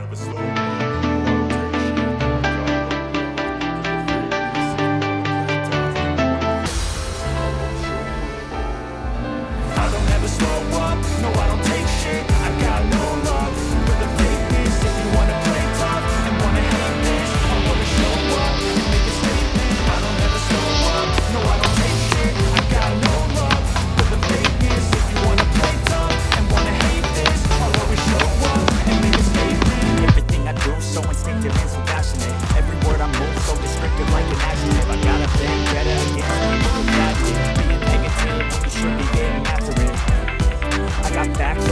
I don't ever slow up, no I don't take shit. I got no love for the fakeness. If you wanna play tough and wanna hate this, I wanna show up and make a statement. I don't ever slow up, no I don't take shit. I got no love for the fakeness. If you wanna play tough and wanna hate this, I'll always show up and make a statement. Everything I do so instinctive and so passionate. Every word I move so descriptive like an adjective. I gotta think better against people who got it. Being negative when you should be getting after it. I got facts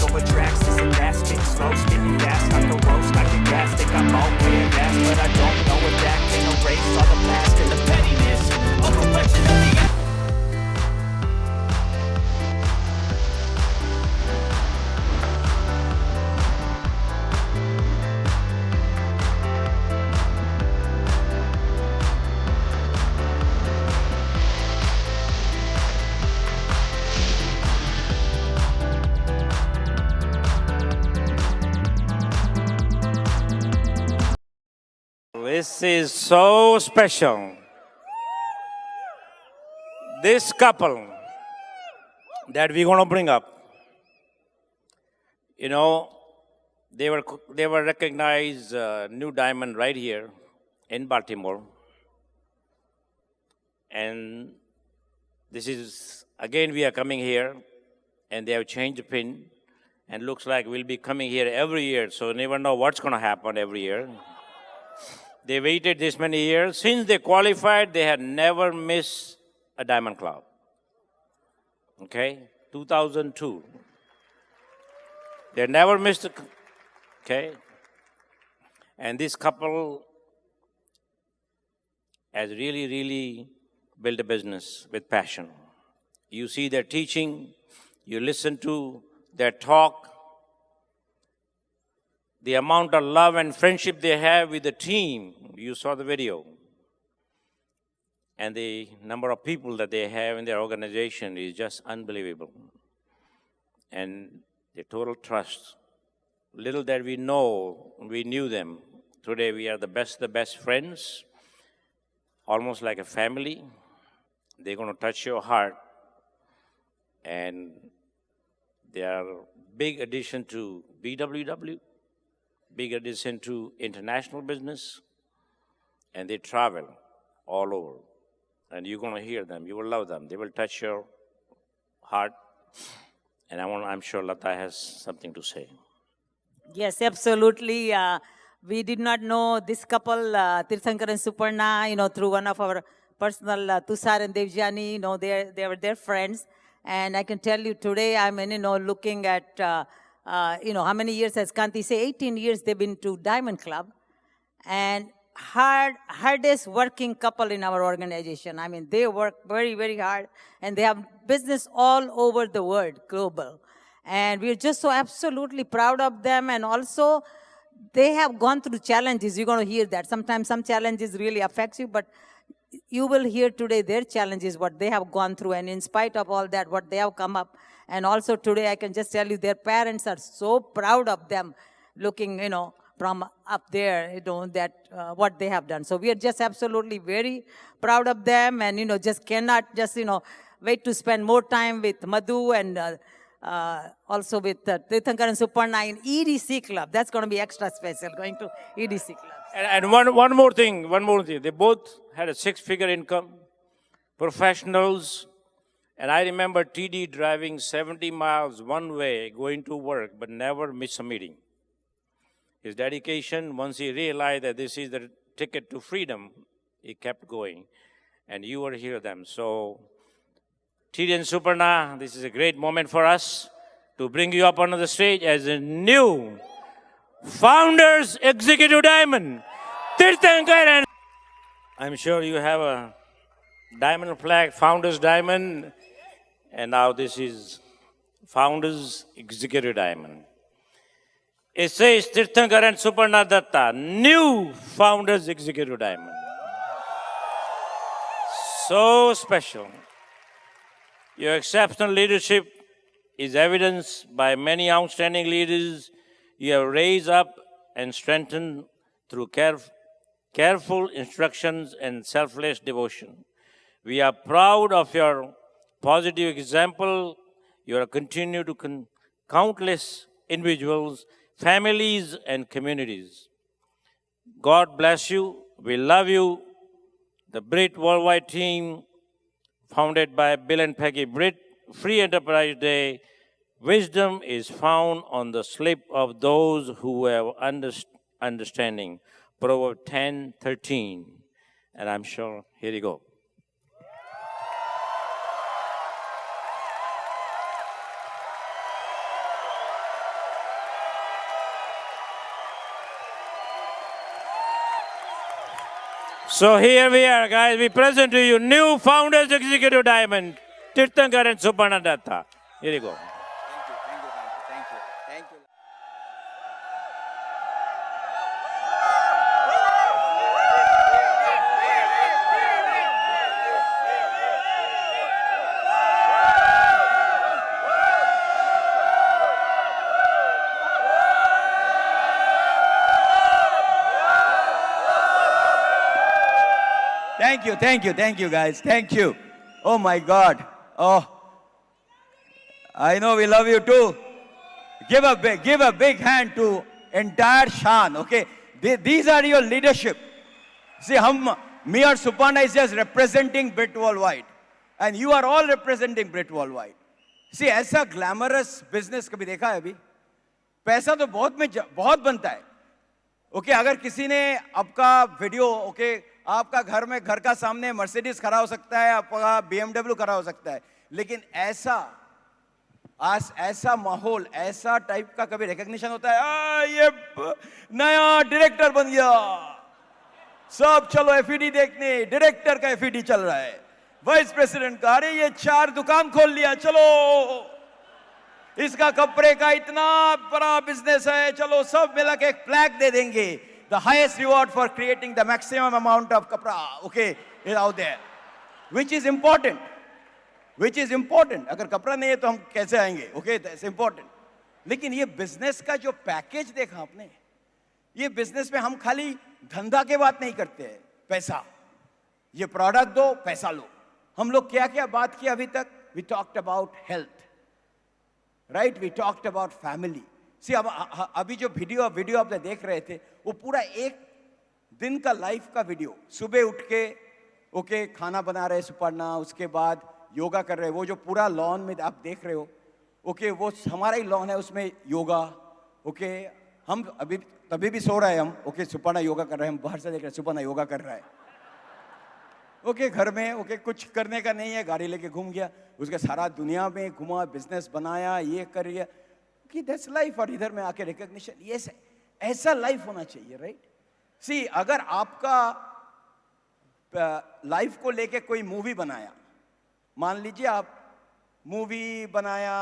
over tracks. This and that, spitting slow, spitting fast. Got the roast, got the gas. Think I'm all way fast, but I don't know if that can erase all the past and the pettiness. A reflection of the This is so special. This couple that we're going to bring up, you know, they were recognized New Diamond right here in Baltimore. And this is, again, we are coming here, and they have changed the pin, and looks like we'll be coming here every year, so never know what's going to happen every year. They waited this many years. Since they qualified, they had never missed a Diamond Club. Okay? 2002. They never missed a, okay? And this couple has really, really built a business with passion. You see their teaching, you listen to their talk, the amount of love and friendship they have with the team. You saw the video. And the number of people that they have in their organization is just unbelievable. And the total trust. Little that we know, we knew them. Today we are the best friends, almost like a family. They're going to touch your heart. And they are a big addition to BWW. Big addition to international business, and they travel all over. And you're going to hear them. You will love them. They will touch your heart. And I'm sure Lata has something to say. Yes, absolutely. We did not know this couple, Tirthankar and Suparna, through one of our personal, Tushar and Devjani, they were their friends. And I can tell you today, I'm looking at how many years, as Kanti say, 18 years they've been to Diamond Club. And hardest working couple in our organization. I mean, they work very, very hard. And they have business all over the world, global. And we're just so absolutely proud of them. And also, they have gone through challenges. You're going to hear that. Sometimes some challenges really affects you. But you will hear today their challenges, what they have gone through. And in spite of all that, what they have come up. And also today, I can just tell you, their parents are so proud of them, looking, from up there, that what they have done. So we are just absolutely very proud of them, and just cannot just wait to spend more time with Madhu and also with Tirthankar and Suparna in EDC Club. That's going to be extra special, going to EDC Club. And one more thing. They both had a 6-figure income, professionals. And I remember TD driving 70 miles one way, going to work, but never miss a meeting. His dedication, once he realized that this is the ticket to freedom, he kept going. And you will hear them. So, TD and Suparna, this is a great moment for us to bring you up onto the stage as a new Founders Executive Diamond, Tirthankar. And I'm sure you have a diamond flag, Founders Diamond. And now this is Founders Executive Diamond. It says Tirthankar and Suparna Datta, new Founders Executive Diamond. So special. Your exceptional leadership is evidenced by many outstanding leaders you have raised up and strengthened through careful instructions and selfless devotion. We are proud of your positive example. You are continue to countless individuals, families, and communities. God bless you. We love you. The Brit Worldwide team, founded by Bill and Peggy Britt, Free Enterprise Day. Wisdom is found on the slip of those who have understanding. Proverbs 10:13. And I'm sure, here you go. So here we are, guys. We present to you new Founders Executive Diamond, Tirthankar and Suparna Datta. Here you go. Thank you. Thank you, guys. Thank you. Oh my God. Oh, I know we love you too. Give a big hand to entire Shan. Okay, these are your leadership. See, me or Suparna is just representing Brit Worldwide, and you are all representing Brit Worldwide. See, ऐसा glamorous business कभी देखा है अभी? पैसा तो बहुत बनता है. ओके, अगर किसी ने आपका वीडियो, ओके, आपका घर का सामने मर्सिडीज खड़ा हो सकता है, आपका BMW खड़ा हो सकता है, लेकिन ऐसा माहौल, ऐसा टाइप का कभी रिकॉग्निशन होता है? ये नया डायरेक्टर बन गया, सब चलो एफईडी देखने, डायरेक्टर का एफईडी चल रहा है, वाइस प्रेसिडेंट का, अरे ये 4 दुकान खोल लिया, चलो इसका कपड़े का इतना बड़ा बिजनेस है, चलो सब मिला के एक फ्लैग दे देंगे. The highest reward for creating the maximum amount of kapra, okay, is out there, which is important. अगर कपड़ा नहीं है तो हम कैसे आएंगे? Okay, that's important. लेकिन ये बिजनेस का जो पैकेज देखा आपने, ये बिजनेस में हम खाली धंधा के बात नहीं करते हैं, पैसा, ये प्रोडक्ट दो, पैसा लो. हम लोग क्या बात की अभी तक? We talked about health, right? We talked about family. See, अभी जो वीडियो आप देख रहे थे, वो पूरा एक दिन का लाइफ का वीडियो. सुबह उठ के ओके खाना बना रहे सुपर्णा, उसके बाद योगा कर रहे, वो जो पूरा लॉन में आप देख रहे हो, ओके, वो हमारा ही लॉन है, उसमें योगा. ओके, हम तभी भी सो रहे हैं हम, ओके, सुपर्णा योगा कर रहे हैं, हम बाहर से देख रहे हैं सुपर्णा योगा कर रहा है. ओके, घर में ओके कुछ करने का नहीं है, गाड़ी लेके घूम गया, उसके सारा दुनिया में घुमा, बिजनेस बनाया, ये कर लिया कि दैट्स लाइफ. और इधर में आके रिकॉग्निशन, ये ऐसा लाइफ होना चाहिए, राइट? सी, अगर आपका लाइफ को लेके कोई मूवी बनाया, मान लीजिए आप मूवी बनाया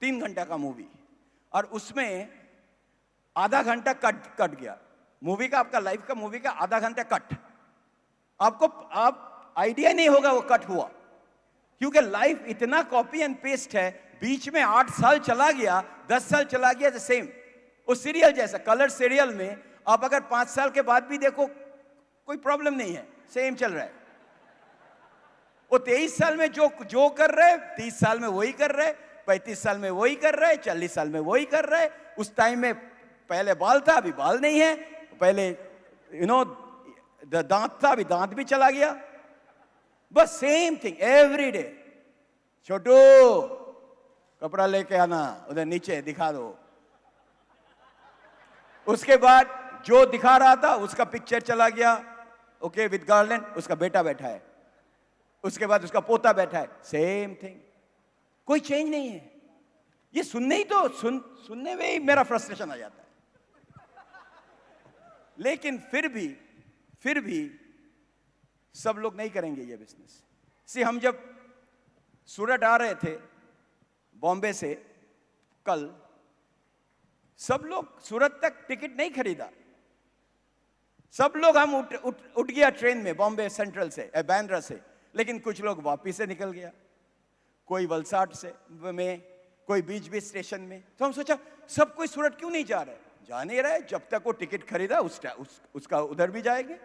3 घंटा का मूवी, और उसमें आधा घंटा कट गया मूवी का, आपका लाइफ का मूवी का आधा घंटा कट, आप आइडिया नहीं होगा वो कट हुआ, क्योंकि लाइफ इतना कॉपी एंड पेस्ट है. बीच में 8 साल चला गया, 10 साल चला गया, द सेम. वो सीरियल जैसा, कलर सीरियल में आप अगर 5 साल के बाद भी देखो कोई प्रॉब्लम नहीं है, सेम चल रहा है. वो 23 साल में जो कर रहे, 30 साल में वही कर रहे, 35 साल में वही कर रहे, 40 साल में वही कर रहे. उस टाइम में पहले बाल था, अभी बाल नहीं है, पहले दांत था, अभी दांत भी चला गया. बस सेम थिंग एवरी डे. छोटू कपड़ा लेके आना, उधर नीचे दिखा दो. उसके बाद जो दिखा रहा था उसका पिक्चर चला गया, ओके, विद गार्लैंड, उसका बेटा बैठा है, उसके बाद उसका पोता बैठा है, सेम थिंग, कोई चेंज नहीं है. ये सुनने में ही मेरा फ्रस्ट्रेशन आ जाता है. लेकिन फिर भी सब लोग नहीं करेंगे ये बिजनेस. हम जब सूरत आ रहे थे बॉम्बे से कल, सब लोग सूरत तक टिकट नहीं खरीदा, सब लोग हम उठ गया ट्रेन में बॉम्बे सेंट्रल से, बांद्रा से, लेकिन कुछ लोग वापिस से निकल गया, कोई वलसाड से में, कोई बीच स्टेशन में. तो हम सोचा सब कोई सूरत क्यों नहीं जा रहे, जा नहीं रहे जब तक वो टिकट खरीदा उसका उधर भी जाएंगे।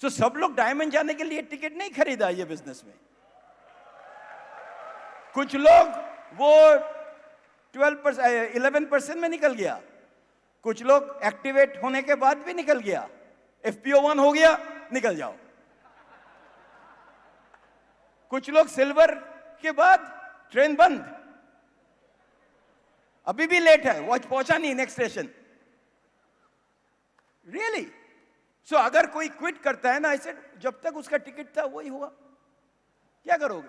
तो सब लोग डायमंड जाने के लिए टिकट नहीं खरीदा ये बिजनेस में। कुछ लोग वो 11% में निकल गया, कुछ लोग एक्टिवेट होने के बाद भी निकल गया। FPO 1 हो गया, निकल जाओ। कुछ लोग सिल्वर के बाद ट्रेन बंद, अभी भी लेट है, वो पहुंचा नहीं नेक्स्ट स्टेशन। रियली सो अगर कोई क्विट करता है ना ऐसे, जब तक उसका टिकट था वही हुआ, क्या करोगे?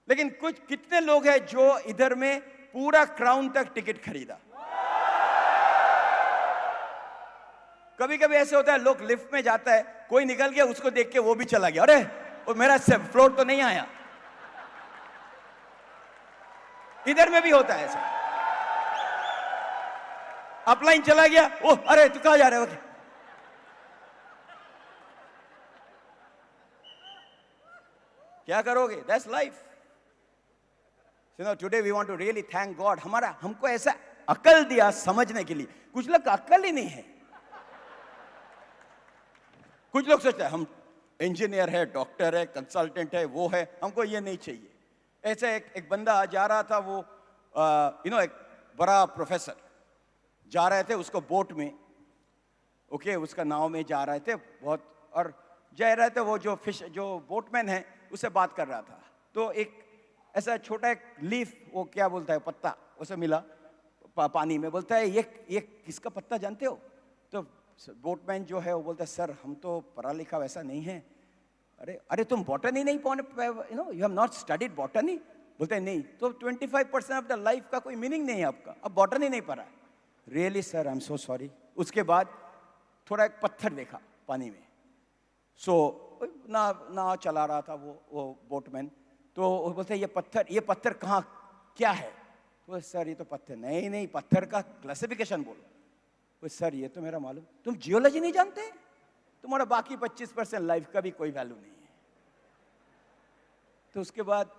लेकिन कितने लोग हैं जो इधर में पूरा क्राउन तक टिकट खरीदा? कभी कभी ऐसे होता है, लोग लिफ्ट में जाता है, कोई निकल गया, उसको देख के वो भी चला गया, अरे वो मेरा फ्लोर तो नहीं आया। इधर में भी होता है ऐसा, अपलाइन चला गया, ओ अरे तू कहां जा रहे हो? क्या करोगे? That's life. You know, today we want to really thank God. हमको ऐसा अकल दिया समझने के लिए। कुछ लोग अकल ही नहीं है। कुछ लोग सोचते हैं हम इंजीनियर है, डॉक्टर है, कंसल्टेंट है, वो है, हमको ये नहीं चाहिए। ऐसे एक बंदा जा रहा था, वो एक बड़ा प्रोफेसर जा रहे थे उसको बोट में, ओके, उसका नाव में जा रहे थे बहुत, और जा रहे थे, वो जो बोटमैन है उससे बात कर रहा था। तो एक ऐसा छोटा एक लीफ, वो क्या बोलता है, पत्ता, उसे मिला पानी में, बोलता है ये किसका पत्ता जानते हो? तो बोटमैन जो है वो बोलता है, सर हम तो पढ़ा लिखा वैसा नहीं है। अरे तुम बॉटनी नहीं you have not studied botany? बोलते हैं नहीं। तो 25% ऑफ द लाइफ का कोई मीनिंग नहीं है आपका, अब बॉटनी नहीं पढ़ा। Really sir, I am so sorry. उसके बाद थोड़ा एक पत्थर देखा पानी में, ना चला रहा था वो बोटमैन। तो वो बोलते हैं ये पत्थर कहाँ क्या है? तो सर ये तो पत्थर नहीं, पत्थर का क्लासिफिकेशन बोलो। वो सर ये तो मेरा मालूम। तुम जियोलॉजी नहीं जानते? तुम्हारा बाकी 25% लाइफ का भी कोई वैल्यू नहीं है। तो उसके बाद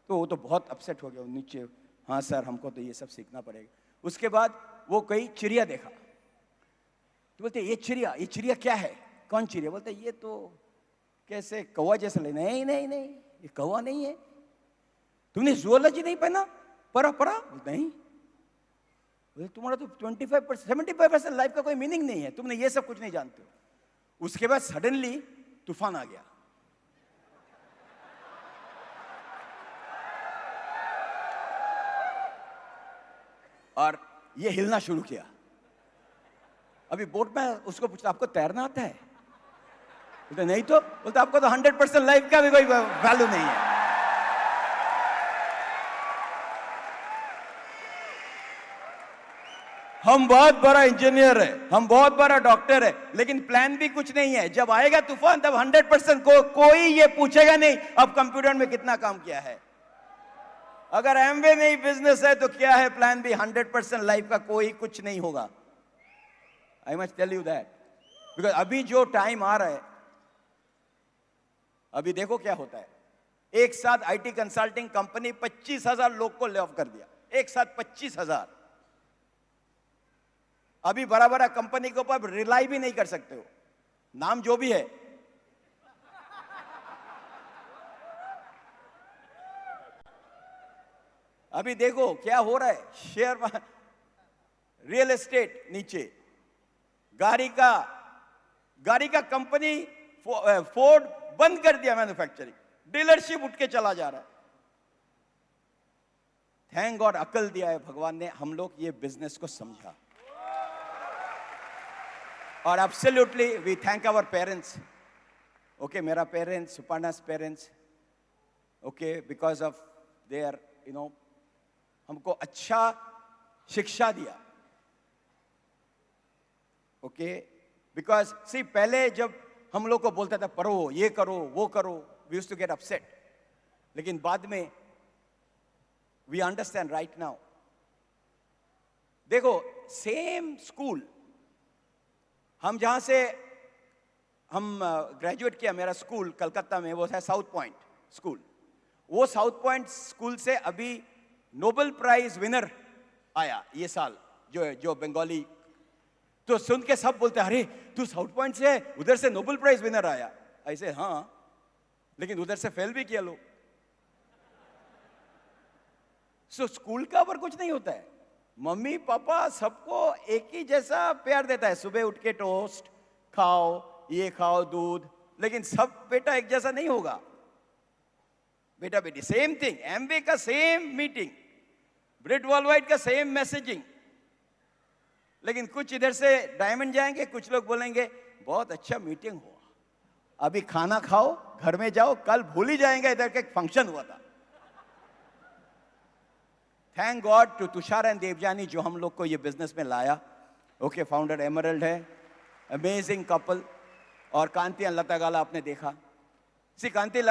तो वो तो बहुत अपसेट हो गया नीचे, हाँ सर हमको तो ये सब सीखना पड़ेगा। उसके बाद वो कई चिड़िया देखा, तो बोलते ये चिड़िया क्या है? कौन चिड़िया? बोलते ये तो कैसे कौवा जैसा ले। नहीं ये कौवा नहीं है। तुमने जूलॉजी नहीं पढ़ा? नहीं। तुम्हारा तो 75% लाइफ का कोई मीनिंग नहीं है, तुमने ये सब कुछ नहीं जानते हो। उसके बाद सडनली तूफान आ गया, और ये हिलना शुरू किया। अभी बोट में उसको पूछता आपको तैरना आता है? बोलते नहीं। तो बोलते आपको तो 100% लाइफ का भी कोई वैल्यू नहीं है। हम बहुत बड़ा इंजीनियर है, हम बहुत बड़ा डॉक्टर है, लेकिन प्लान भी कुछ नहीं है। जब आएगा तूफान तब 100% कोई ये पूछेगा नहीं अब कंप्यूटर में कितना काम किया है। अगर एमवे में ही बिजनेस है तो क्या है प्लान भी? 100% लाइफ का कोई कुछ नहीं होगा। I must tell you that, because अभी जो टाइम आ रहा है, अभी देखो क्या होता है। एक साथ आईटी कंसल्टिंग कंपनी 25,000 लोग को ले ऑफ कर दिया, एक साथ 25,000। अभी बड़ा बड़ा कंपनी के ऊपर रिलाई भी नहीं कर सकते हो, नाम जो भी है। अभी देखो क्या हो रहा है, शेयर, रियल एस्टेट नीचे, गाड़ी का कंपनी फोर्ड बंद कर दिया मैन्युफैक्चरिंग, डीलरशिप उठ के चला जा रहा है। थैंक गॉड अकल दिया है भगवान ने, हम लोग ये बिजनेस को समझा। और absolutely we thank our parents, okay, मेरा पेरेंट्स, सुपर्णा's parents, okay, because of their हमको अच्छा शिक्षा दिया, ओके, बिकॉज सी पहले जब हम लोग को बोलता था पढ़ो, ये करो, वो करो, we used to get upset, लेकिन बाद में वी अंडरस्टैंड राइट नाउ। देखो सेम स्कूल, हम जहां से हम ग्रेजुएट किया, मेरा स्कूल कलकत्ता में, वो है साउथ पॉइंट स्कूल। वो साउथ पॉइंट स्कूल से अभी नोबेल प्राइज विनर आया ये साल, जो बंगाली तो सुन के सब बोलते हैं, अरे तू साउथ पॉइंट से है, उधर से नोबेल प्राइज विनर आया। ऐसे हाँ, लेकिन उधर से फेल भी किया लोग। सो स्कूल का पर कुछ नहीं होता है। मम्मी पापा सबको एक ही जैसा प्यार देता है, सुबह उठ के टोस्ट खाओ, ये खाओ, दूध, लेकिन सब बेटा एक जैसा नहीं होगा। बेटा बेटी सेम थिंग, एमवे का सेम मीटिंग, ब्रिट वर्ल्डवाइड का सेम मैसेजिंग, लेकिन कुछ इधर से डायमंड जाएंगे, कुछ लोग बोलेंगे बहुत अच्छा मीटिंग हुआ, अभी खाना खाओ, घर में जाओ, कल भूल ही जाएंगे इधर का एक फंक्शन हुआ था। Thank God to Tushar and Devjani जो हम लोग को ये बिजनेस में लाया। ओके, फाउंडर एमरल्ड है, अमेजिंग कपल, और कांति एंड लता गाला आपने देखा। सी कांति,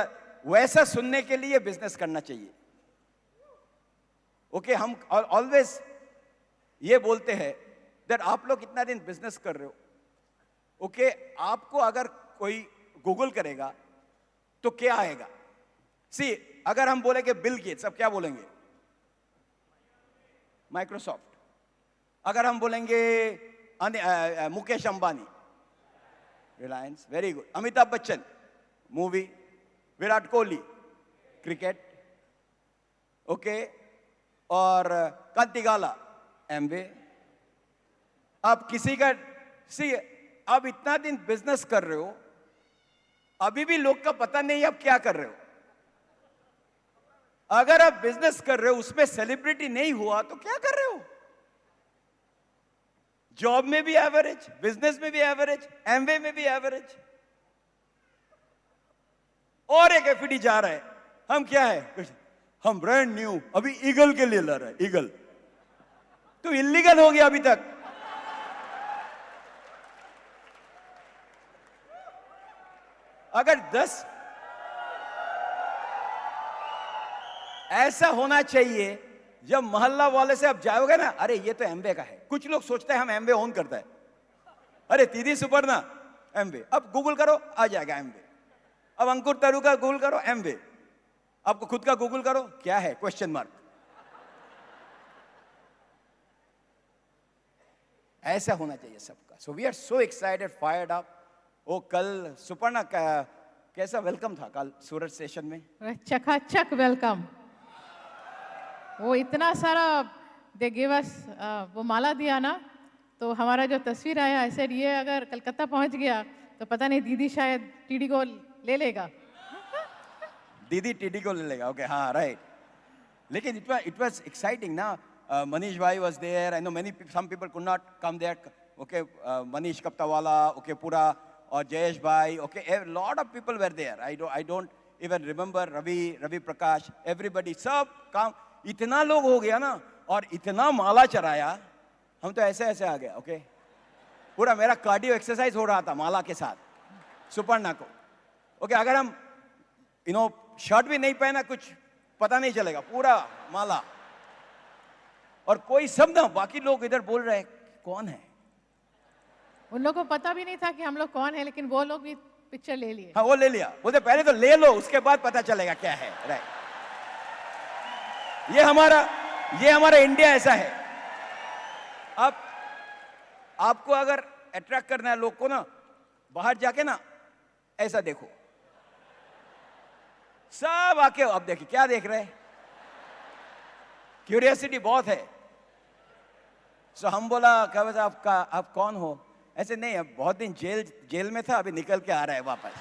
वैसा सुनने के लिए बिजनेस करना चाहिए। ओके, हम ऑलवेज ये बोलते हैं दैट आप लोग इतना दिन बिजनेस कर रहे हो, ओके, आपको अगर कोई गूगल करेगा तो क्या आएगा? सी, अगर हम बोलेंगे बिल गेट्स, अब क्या बोलेंगे? माइक्रोसॉफ्ट। अगर हम बोलेंगे Mukesh Ambani, Reliance, very good. Amitabh Bachchan, movie. Virat Kohli, cricket, okay, और कांति गाला, एमवे। आप किसी का सी, अब इतना दिन बिजनेस कर रहे हो, अभी भी लोग का पता नहीं आप क्या कर रहे हो। अगर आप बिजनेस कर रहे हो उसमें सेलिब्रिटी नहीं हुआ तो क्या कर रहे हो? जॉब में भी एवरेज, बिजनेस में भी एवरेज, एमवे में भी एवरेज, और एक एफडी जा रहा है। हम क्या है? कुछ, हम ब्रांड न्यू, अभी ईगल के लिए लड़ रहे हैं। ईगल तो इलीगल हो गया अभी तक। अगर 10 ऐसा होना चाहिए, जब मोहल्ला वाले से आप जाओगे ना, अरे ये तो एमवे का है। कुछ लोग सोचते हैं हम एमवे ओन करता है, अरे दीदी सुपर्णा एमवे, अब गूगल करो आ जाएगा एमवे। अब अंकुर तरु का गूगल करो एमवे, आपको खुद का गूगल करो क्या है, क्वेश्चन मार्क। ऐसा होना चाहिए सबका। So we are so excited, fired up. ओ कल सुपर्णा का कैसा वेलकम था कल सूरत स्टेशन में? चकाचक वेलकम। वो इतना सारा दे गिव अस, वो माला दिया ना, तो हमारा जो तस्वीर आया ऐसे, ये अगर कलकत्ता पहुंच गया तो पता नहीं दीदी शायद टीडी को ले लेगा। दीदी टीडी को ले लेगा, ओके, हाँ, राइट। लेकिन इट वाज एक्साइटिंग ना। मनीष भाई was there, I know some people could not come there, okay, Manish Kaptawala, okay, पूरा, और जयेश भाई, okay, a lot of people were there. I don't even remember Ravi Prakash, everybody, सब काम, इतना लोग हो गया ना, और इतना माला चढ़ाया, हम तो ऐसे ऐसे आ गए, ओके। पूरा मेरा कार्डियो एक्सरसाइज हो रहा था माला के साथ सुपर्णा को, ओके। अगर हम शर्ट भी नहीं पहना कुछ पता नहीं चलेगा, पूरा माला। और कोई सब ना, बाकी लोग इधर बोल रहे हैं कौन है? उन लोगों को पता भी नहीं था कि हम लोग कौन है, लेकिन वो लोग भी पिक्चर ले लिए। हाँ, वो ले लिया, बोलते पहले तो ले लो, उसके बाद पता चलेगा क्या है, राइट। ये हमारा इंडिया ऐसा है। अब आपको अगर अट्रैक्ट करना है लोग को ना, बाहर जाके ना ऐसा देखो, सब आके, अब देखिए क्या देख रहे हैं, क्यूरियोसिटी बहुत है। सो हम बोला क्या बता आप कौन हो? ऐसे नहीं, अब बहुत दिन जेल में था, अभी निकल के आ रहा है वापस।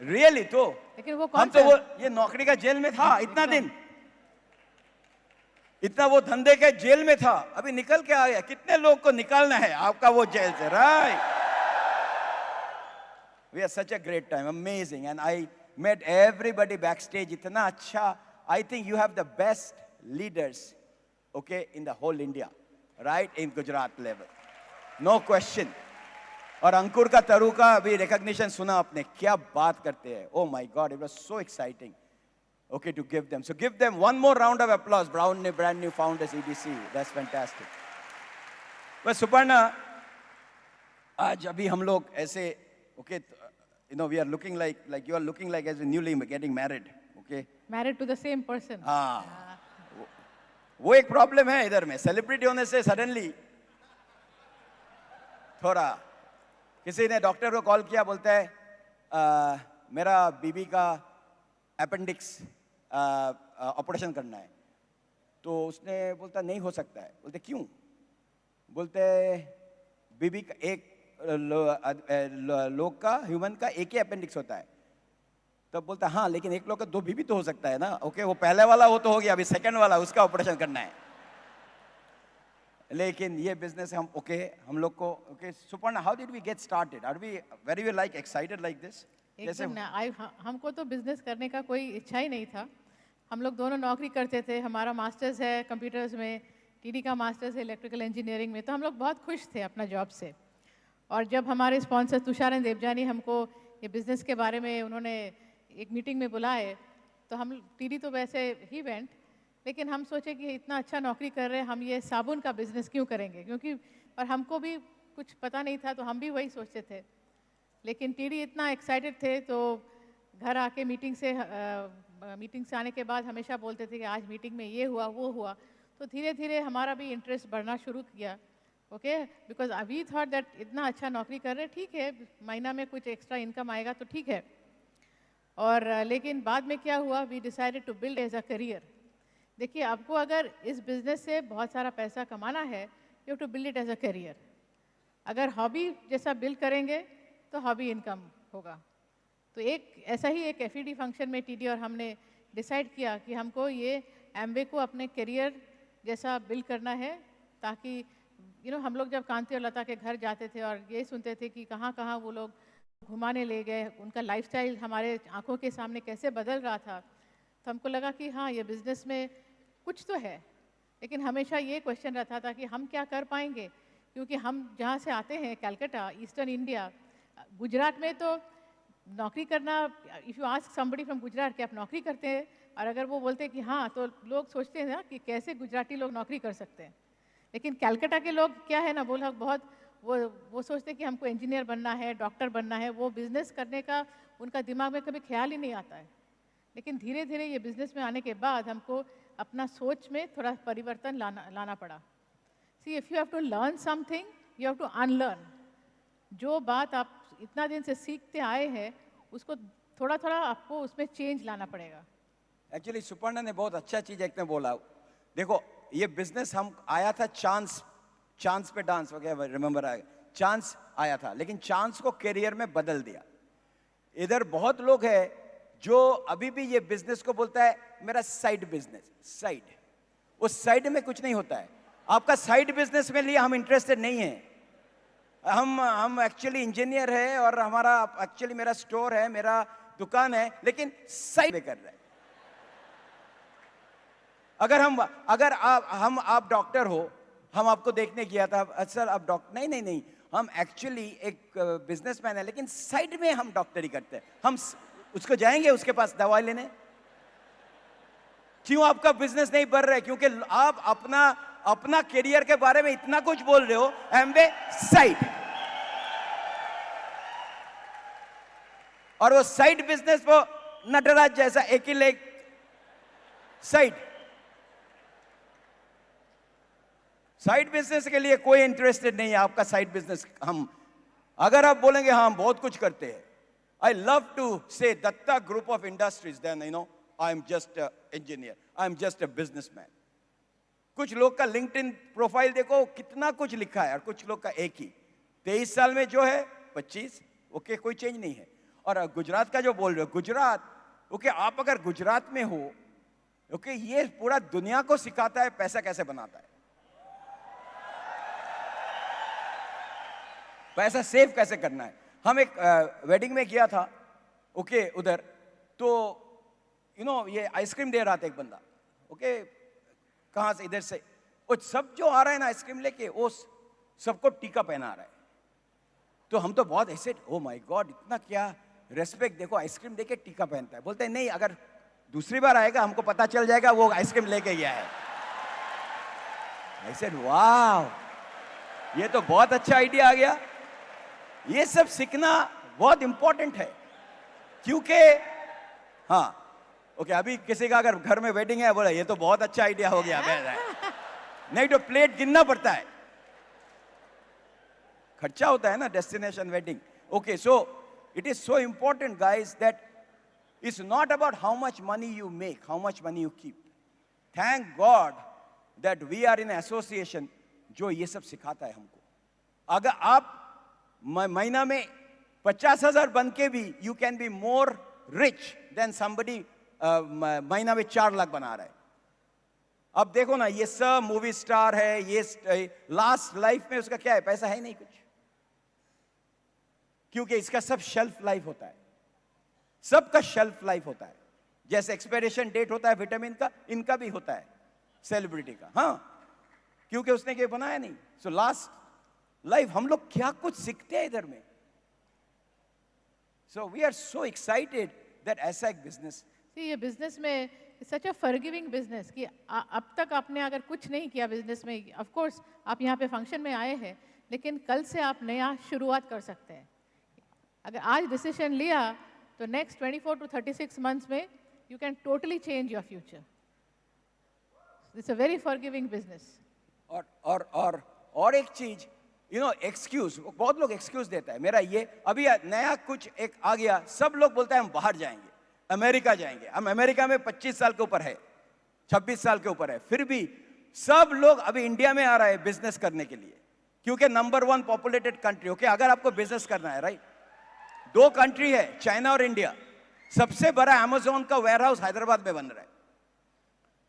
रियली तो लेकिन वो हम तो वो ये नौकरी का जेल में था इतना दिन, इतना वो धंधे के जेल में था, अभी निकल के आ गया। कितने लोग को निकालना है आपका वो जेल से, right? We had such a great time, amazing, and I met everybody backstage. इतना अच्छा, I think you have the best leaders, okay, in the whole India, right, in Gujarat level, no question. और अंकुर का तरु का भी recognition सुना आपने, क्या बात करते हैं, oh my God, it was so exciting, okay, to give them. So give them one more round of applause, brand new founders, EDC, that's fantastic. बस सुपर्णा, आज अभी हम लोग ऐसे, okay, we are looking like you are looking like as a newly getting married, okay? Married to the same person. हाँ, वो एक problem है इधर में, सेलिब्रिटी होने से सडनली थोड़ा, किसी ने डॉक्टर को कॉल किया, बोलता है मेरा बीबी का अपेंडिक्स ऑपरेशन करना है, तो उसने बोलता नहीं हो सकता है। बोलते क्यों? बोलते बीबी का एक लोग का, ह्यूमन का एक ही अपेंडिक्स होता है। तब बोलता हाँ लेकिन एक लोग का 2 बीबी तो हो सकता है ना। ओके, वो पहले वाला वो तो हो गया, अभी सेकंड वाला उसका ऑपरेशन करना है। लेकिन ये बिजनेस हम हम लोग को Suparna, how did we get started? Are we very way like excited like this? एकदम ना, हमको तो बिजनेस करने का कोई इच्छा ही नहीं था। हम लोग दोनों नौकरी करते थे, हमारा मास्टर्स है कंप्यूटर्स में, टीडी का मास्टर्स है इलेक्ट्रिकल इंजीनियरिंग में, तो हम लोग बहुत खुश थे अपना जॉब से। और जब हमारे स्पॉन्सर तुषारन देवजानी हमको ये बिज़नेस के बारे में उन्होंने एक मीटिंग में बुलाए, तो हम टीडी तो वैसे ही वेंट, लेकिन हम सोचे कि इतना अच्छा नौकरी कर रहे हैं, हम ये साबुन का बिज़नेस क्यों करेंगे, क्योंकि और हमको भी कुछ पता नहीं था, तो हम भी वही सोचते थे। लेकिन टीडी इतना एक्साइटेड थे, तो घर आके मीटिंग से आने के बाद हमेशा बोलते थे कि आज मीटिंग में ये हुआ वो हुआ। तो धीरे धीरे हमारा भी इंटरेस्ट बढ़ना शुरू किया। Okay, because we thought that इतना अच्छा नौकरी कर रहे, ठीक है महीना में कुछ एक्स्ट्रा इनकम आएगा तो ठीक है। और लेकिन बाद में क्या हुआ, we decided to build as a career. देखिए, आपको अगर इस बिज़नेस से बहुत सारा पैसा कमाना है, you have to build it as a career. अगर हॉबी जैसा बिल्ड करेंगे तो हॉबी इनकम होगा। तो ऐसा ही एक एफईडी फंक्शन में टीडी और हमने डिसाइड किया कि हमको ये एमवे को अपने करियर जैसा बिल्ड करना है, ताकि हम लोग जब कांति और लता के घर जाते थे और ये सुनते थे कि कहाँ कहाँ वो लोग घुमाने ले गए, उनका लाइफस्टाइल हमारे आंखों के सामने कैसे बदल रहा था, तो हमको लगा कि हाँ, ये बिज़नेस में कुछ तो है। लेकिन हमेशा ये क्वेश्चन रहता था कि हम क्या कर पाएंगे, क्योंकि हम जहाँ से आते हैं कैलकाटा, ईस्टर्न इंडिया, गुजरात में तो नौकरी करना, if you ask somebody from Gujarat कि आप नौकरी करते हैं, और अगर वो बोलते हैं कि हाँ, तो लोग सोचते हैं ना कि कैसे गुजराती लोग नौकरी कर सकते हैं। लेकिन कैलकाटा के लोग क्या है ना, वो लोग बहुत वो सोचते हैं कि हमको इंजीनियर बनना है, डॉक्टर बनना है, वो बिज़नेस करने का उनका दिमाग में कभी ख्याल ही नहीं आता है। लेकिन धीरे धीरे ये बिज़नेस में आने के बाद हमको अपना सोच में थोड़ा परिवर्तन लाना पड़ा। See, if you have to learn something, you have to unlearn. जो बात आप इतना दिन से सीखते आए हैं, उसको थोड़ा थोड़ा आपको उसमें चेंज लाना पड़ेगा। एक्चुअली सुपर्णा ने बहुत अच्छा चीज एक ने बोला। देखो, ये बिजनेस हम आया था चांस पे डांस वगैरह, रिमेंबर आया, चांस आया था, लेकिन चांस को करियर में बदल दिया। इधर बहुत लोग हैं जो अभी भी ये बिजनेस को बोलता है मेरा साइड बिजनेस, साइड, उस साइड में कुछ नहीं होता है। आपका साइड बिजनेस में लिए हम इंटरेस्टेड नहीं है। हम एक्चुअली इंजीनियर है और हमारा एक्चुअली मेरा स्टोर है, मेरा दुकान है, लेकिन साइड में कर रहे हैं। अगर आप डॉक्टर हो, हम आपको देखने गया था, सर आप डॉक्टर, नहीं, हम एक्चुअली एक बिजनेसमैन है, लेकिन साइड में हम डॉक्टरी करते हैं। हम उसको जाएंगे उसके पास दवाई लेने। क्यों आपका बिजनेस नहीं बढ़ रहा है? क्योंकि आप अपना करियर के बारे में इतना कुछ बोल रहे हो, एमवे साइड, और वो साइड बिजनेस वो नटराज जैसा एक ही लेग साइड बिजनेस के लिए कोई इंटरेस्टेड नहीं है आपका साइड बिजनेस। अगर आप बोलेंगे हाँ हम बहुत कुछ करते हैं, आई love to say Datta group of industries, then I am just engineer, I am just a businessman. कुछ लोग का लिंक्डइन प्रोफाइल देखो, कितना कुछ लिखा है, और कुछ लोग का एक ही, 23 साल में जो है 25, ओके, कोई चेंज नहीं है। और गुजरात का जो बोल रहे हो, गुजरात, ओके, आप अगर गुजरात में हो, ओके, ये पूरा दुनिया को सिखाता है पैसा कैसे बनाता है, पैसा सेव कैसे करना है। हम एक वेडिंग में किया था, ओके, उधर तो ये आइसक्रीम दे रहा था एक बंदा, ओके, कहां से, इधर से, वो सब जो आ रहा है ना आइसक्रीम लेके, वो सबको टीका पहना रहा है। तो हम तो बहुत ऐसे, ओ माय गॉड, इतना क्या रेस्पेक्ट, देखो आइसक्रीम देके टीका पहनता है। बोलते हैं नहीं, अगर दूसरी बार आएगा हमको पता चल जाएगा वो आइसक्रीम लेके गया है। ऐसे वाह, ये तो बहुत अच्छा आइडिया आ गया। ये सब सीखना बहुत इंपॉर्टेंट है, क्योंकि हाँ, ओके अभी किसी का अगर घर में वेडिंग है बोला ये तो बहुत अच्छा आइडिया हो गया नहीं तो प्लेट गिनना पड़ता है, खर्चा होता है ना destination wedding. Okay so it is so important guys that it's not about how much money you make, how much money you keep. Thank God that we are in association जो ये सब सिखाता है हमको. अगर आप महीना में 50,000 बन के भी you can be more rich than somebody महीना में 4 लाख बना रहा है. अब देखो ना ये सब मूवी स्टार है, ये लास्ट लाइफ में उसका क्या है, पैसा है नहीं कुछ, क्योंकि इसका सब शेल्फ लाइफ होता है, सबका शेल्फ लाइफ होता है. जैसे एक्सपायरेशन डेट होता है विटामिन का, इनका भी होता है सेलिब्रिटी का. हाँ, क्योंकि उसने क्या बनाया नहीं. सो लास्ट लाइफ हम लोग क्या कुछ सीखते हैं इधर में. So we are so excited that ऐसा एक बिजनेस. ये बिजनेस में सच अ फॉरगिविंग बिजनेस कि अब तक आपने अगर कुछ नहीं किया बिजनेस में, ऑफ कोर्स आप यहाँ पे फंक्शन में आए हैं, लेकिन कल से आप नया शुरुआत कर सकते हैं. अगर आज डिसीजन लिया तो नेक्स्ट 24 to 36 मंथ्स में you can totally change your future. It's a very forgiving business. और एक चीज यू नो एक्सक्यूज, बहुत लोग एक्सक्यूज देता है. मेरा ये अभी नया कुछ एक आ गया, सब लोग बोलते हैं हम बाहर जाएंगे, अमेरिका जाएंगे. हम अमेरिका में 25 साल के ऊपर है, 26 साल के ऊपर है, फिर भी सब लोग अभी इंडिया में आ रहा है बिजनेस करने के लिए, क्योंकि नंबर 1 पॉपुलेटेड कंट्री. ओके अगर आपको बिजनेस करना है, राइट, 2 कंट्री है चाइना और इंडिया. सबसे बड़ा अमेज़न का वेयरहाउस हैदराबाद में बन रहा है.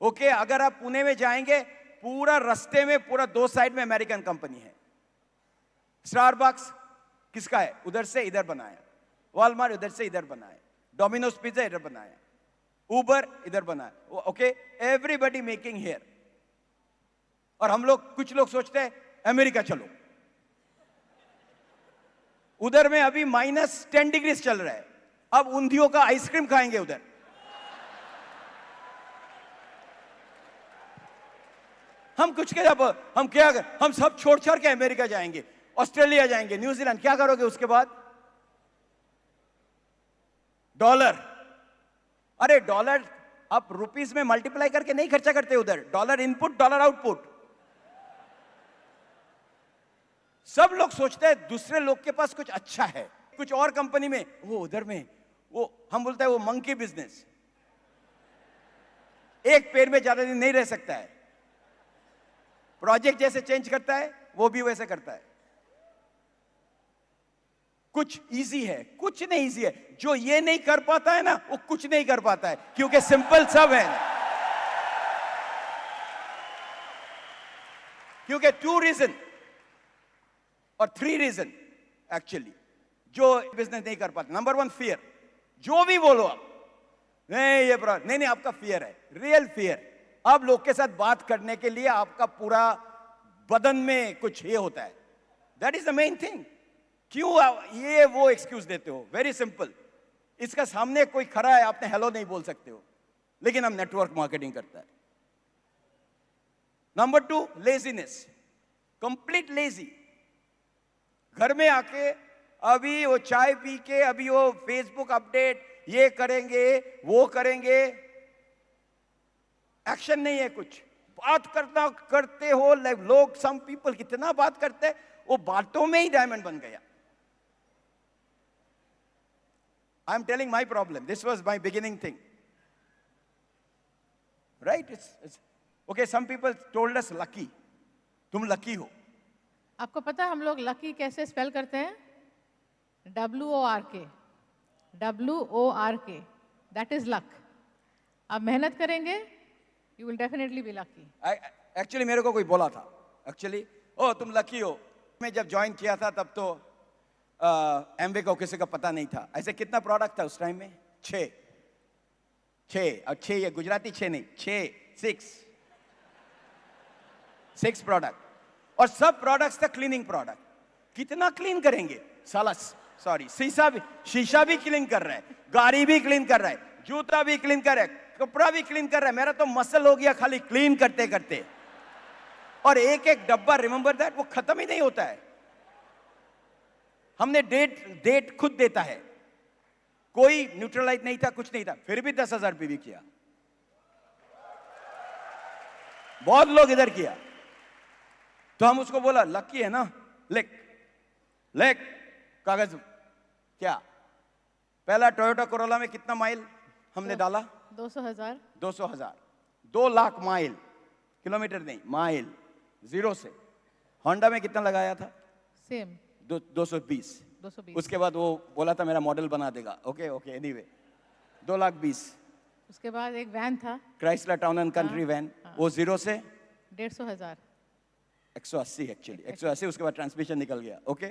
ओके अगर आप पुणे में जाएंगे, पूरा रास्ते में पूरा 2 साइड में अमेरिकन कंपनी है. स्टारबक्स किसका है, उधर से इधर बनाया. वॉलमार्ट उधर से इधर बनाया. डोमिनोज पिज्जा इधर बनाया. उबर इधर बनाया. Okay everybody making here. और हम लोग, कुछ लोग सोचते हैं अमेरिका चलो. उधर में अभी -10 डिग्री चल रहा है. अब ऊंधियों का आइसक्रीम खाएंगे उधर. हम कुछ के हम क्या हम सब छोड़ छोड़ के अमेरिका जाएंगे, ऑस्ट्रेलिया जाएंगे, न्यूजीलैंड. क्या करोगे उसके बाद? डॉलर. अरे डॉलर आप रुपीस में मल्टीप्लाई करके नहीं खर्चा करते उधर. Dollar input dollar output. सब लोग सोचते हैं दूसरे लोग के पास कुछ अच्छा है, कुछ और कंपनी में वो उधर में वो हम बोलते हैं वो मंकी बिजनेस. एक पेड़ में ज्यादा दिन नहीं रह सकता है. प्रोजेक्ट जैसे चेंज करता है वो भी वैसे करता है. कुछ इजी है, कुछ नहीं इजी है. जो ये नहीं कर पाता है ना वो कुछ नहीं कर पाता है, क्योंकि सिंपल सब है. क्योंकि 2 रीजन और 3 रीजन एक्चुअली जो बिजनेस नहीं कर पाते. Number 1 fear. जो भी बोलो आप, नहीं ये नहीं आपका फियर है, रियल फियर. अब लोग के साथ बात करने के लिए आपका पूरा बदन में कुछ ये होता है. That is the main thing. क्यों ये वो एक्सक्यूज देते हो? Very simple. इसका सामने कोई खड़ा है, आपने हेलो नहीं बोल सकते हो, लेकिन हम नेटवर्क मार्केटिंग करता है. Number 2 laziness. Complete lazy. घर में आके अभी वो चाय पी के अभी वो फेसबुक अपडेट ये करेंगे वो करेंगे. एक्शन नहीं है कुछ. बात करना करते हो लोग, सम पीपल कितना बात करते हैं, वो बातों में ही डायमंड बन गया. I am telling my problem. This was my beginning thing, right. Okay some people told us lucky. तुम लकी हो. आपको पता है हम लोग लकी कैसे स्पेल करते हैं? WORK. WORK. That is luck. आप मेहनत करेंगे, you will definitely be lucky. Actually मेरे को कोई बोला था एक्चुअली, ओ तुम लकी हो. मैं जब ज्वाइन किया था तब तो एमवे को किसी का पता नहीं था. ऐसे कितना प्रोडक्ट था उस टाइम में? 6 और 6 ये गुजराती 6 नहीं, 6 प्रोडक्ट. और सब प्रोडक्ट्स थे क्लीनिंग प्रोडक्ट. कितना क्लीन करेंगे साला. सॉरी, शीशा भी क्लीन कर रहा है, गाड़ी भी क्लीन कर रहा है, जूता भी क्लीन कर रहा है, कपड़ा भी क्लीन कर रहा है. मेरा तो मसल हो गया खाली क्लीन करते करते. और एक एक डब्बा, रिमेंबर दैट, वो खत्म ही नहीं होता है. हमने डेट खुद देता है. कोई न्यूट्रलाइज नहीं था, कुछ नहीं था, फिर भी 10,000 पीवी किया। बहुत लोग इधर किया। तो हम उसको बोला लकी है ना, लिख लिख कागज। क्या पहला टोयोटा कोरोला में कितना माइल हमने डाला? 200,000। 200,000, 2 लाख माइल, किलोमीटर नहीं, माइल, जीरो से। होंडा में कितना लगाया था? सेम 220। 220। उसके बाद वो बोला था मेरा मॉडल बना देगा। Okay okay, anyway 2,20,000। उसके बाद एक वैन था Chrysler town and country van, वो जीरो से 150,000। 180 एक्चुअली, 180। उसके बाद ट्रांसमिशन निकल गया। ओके,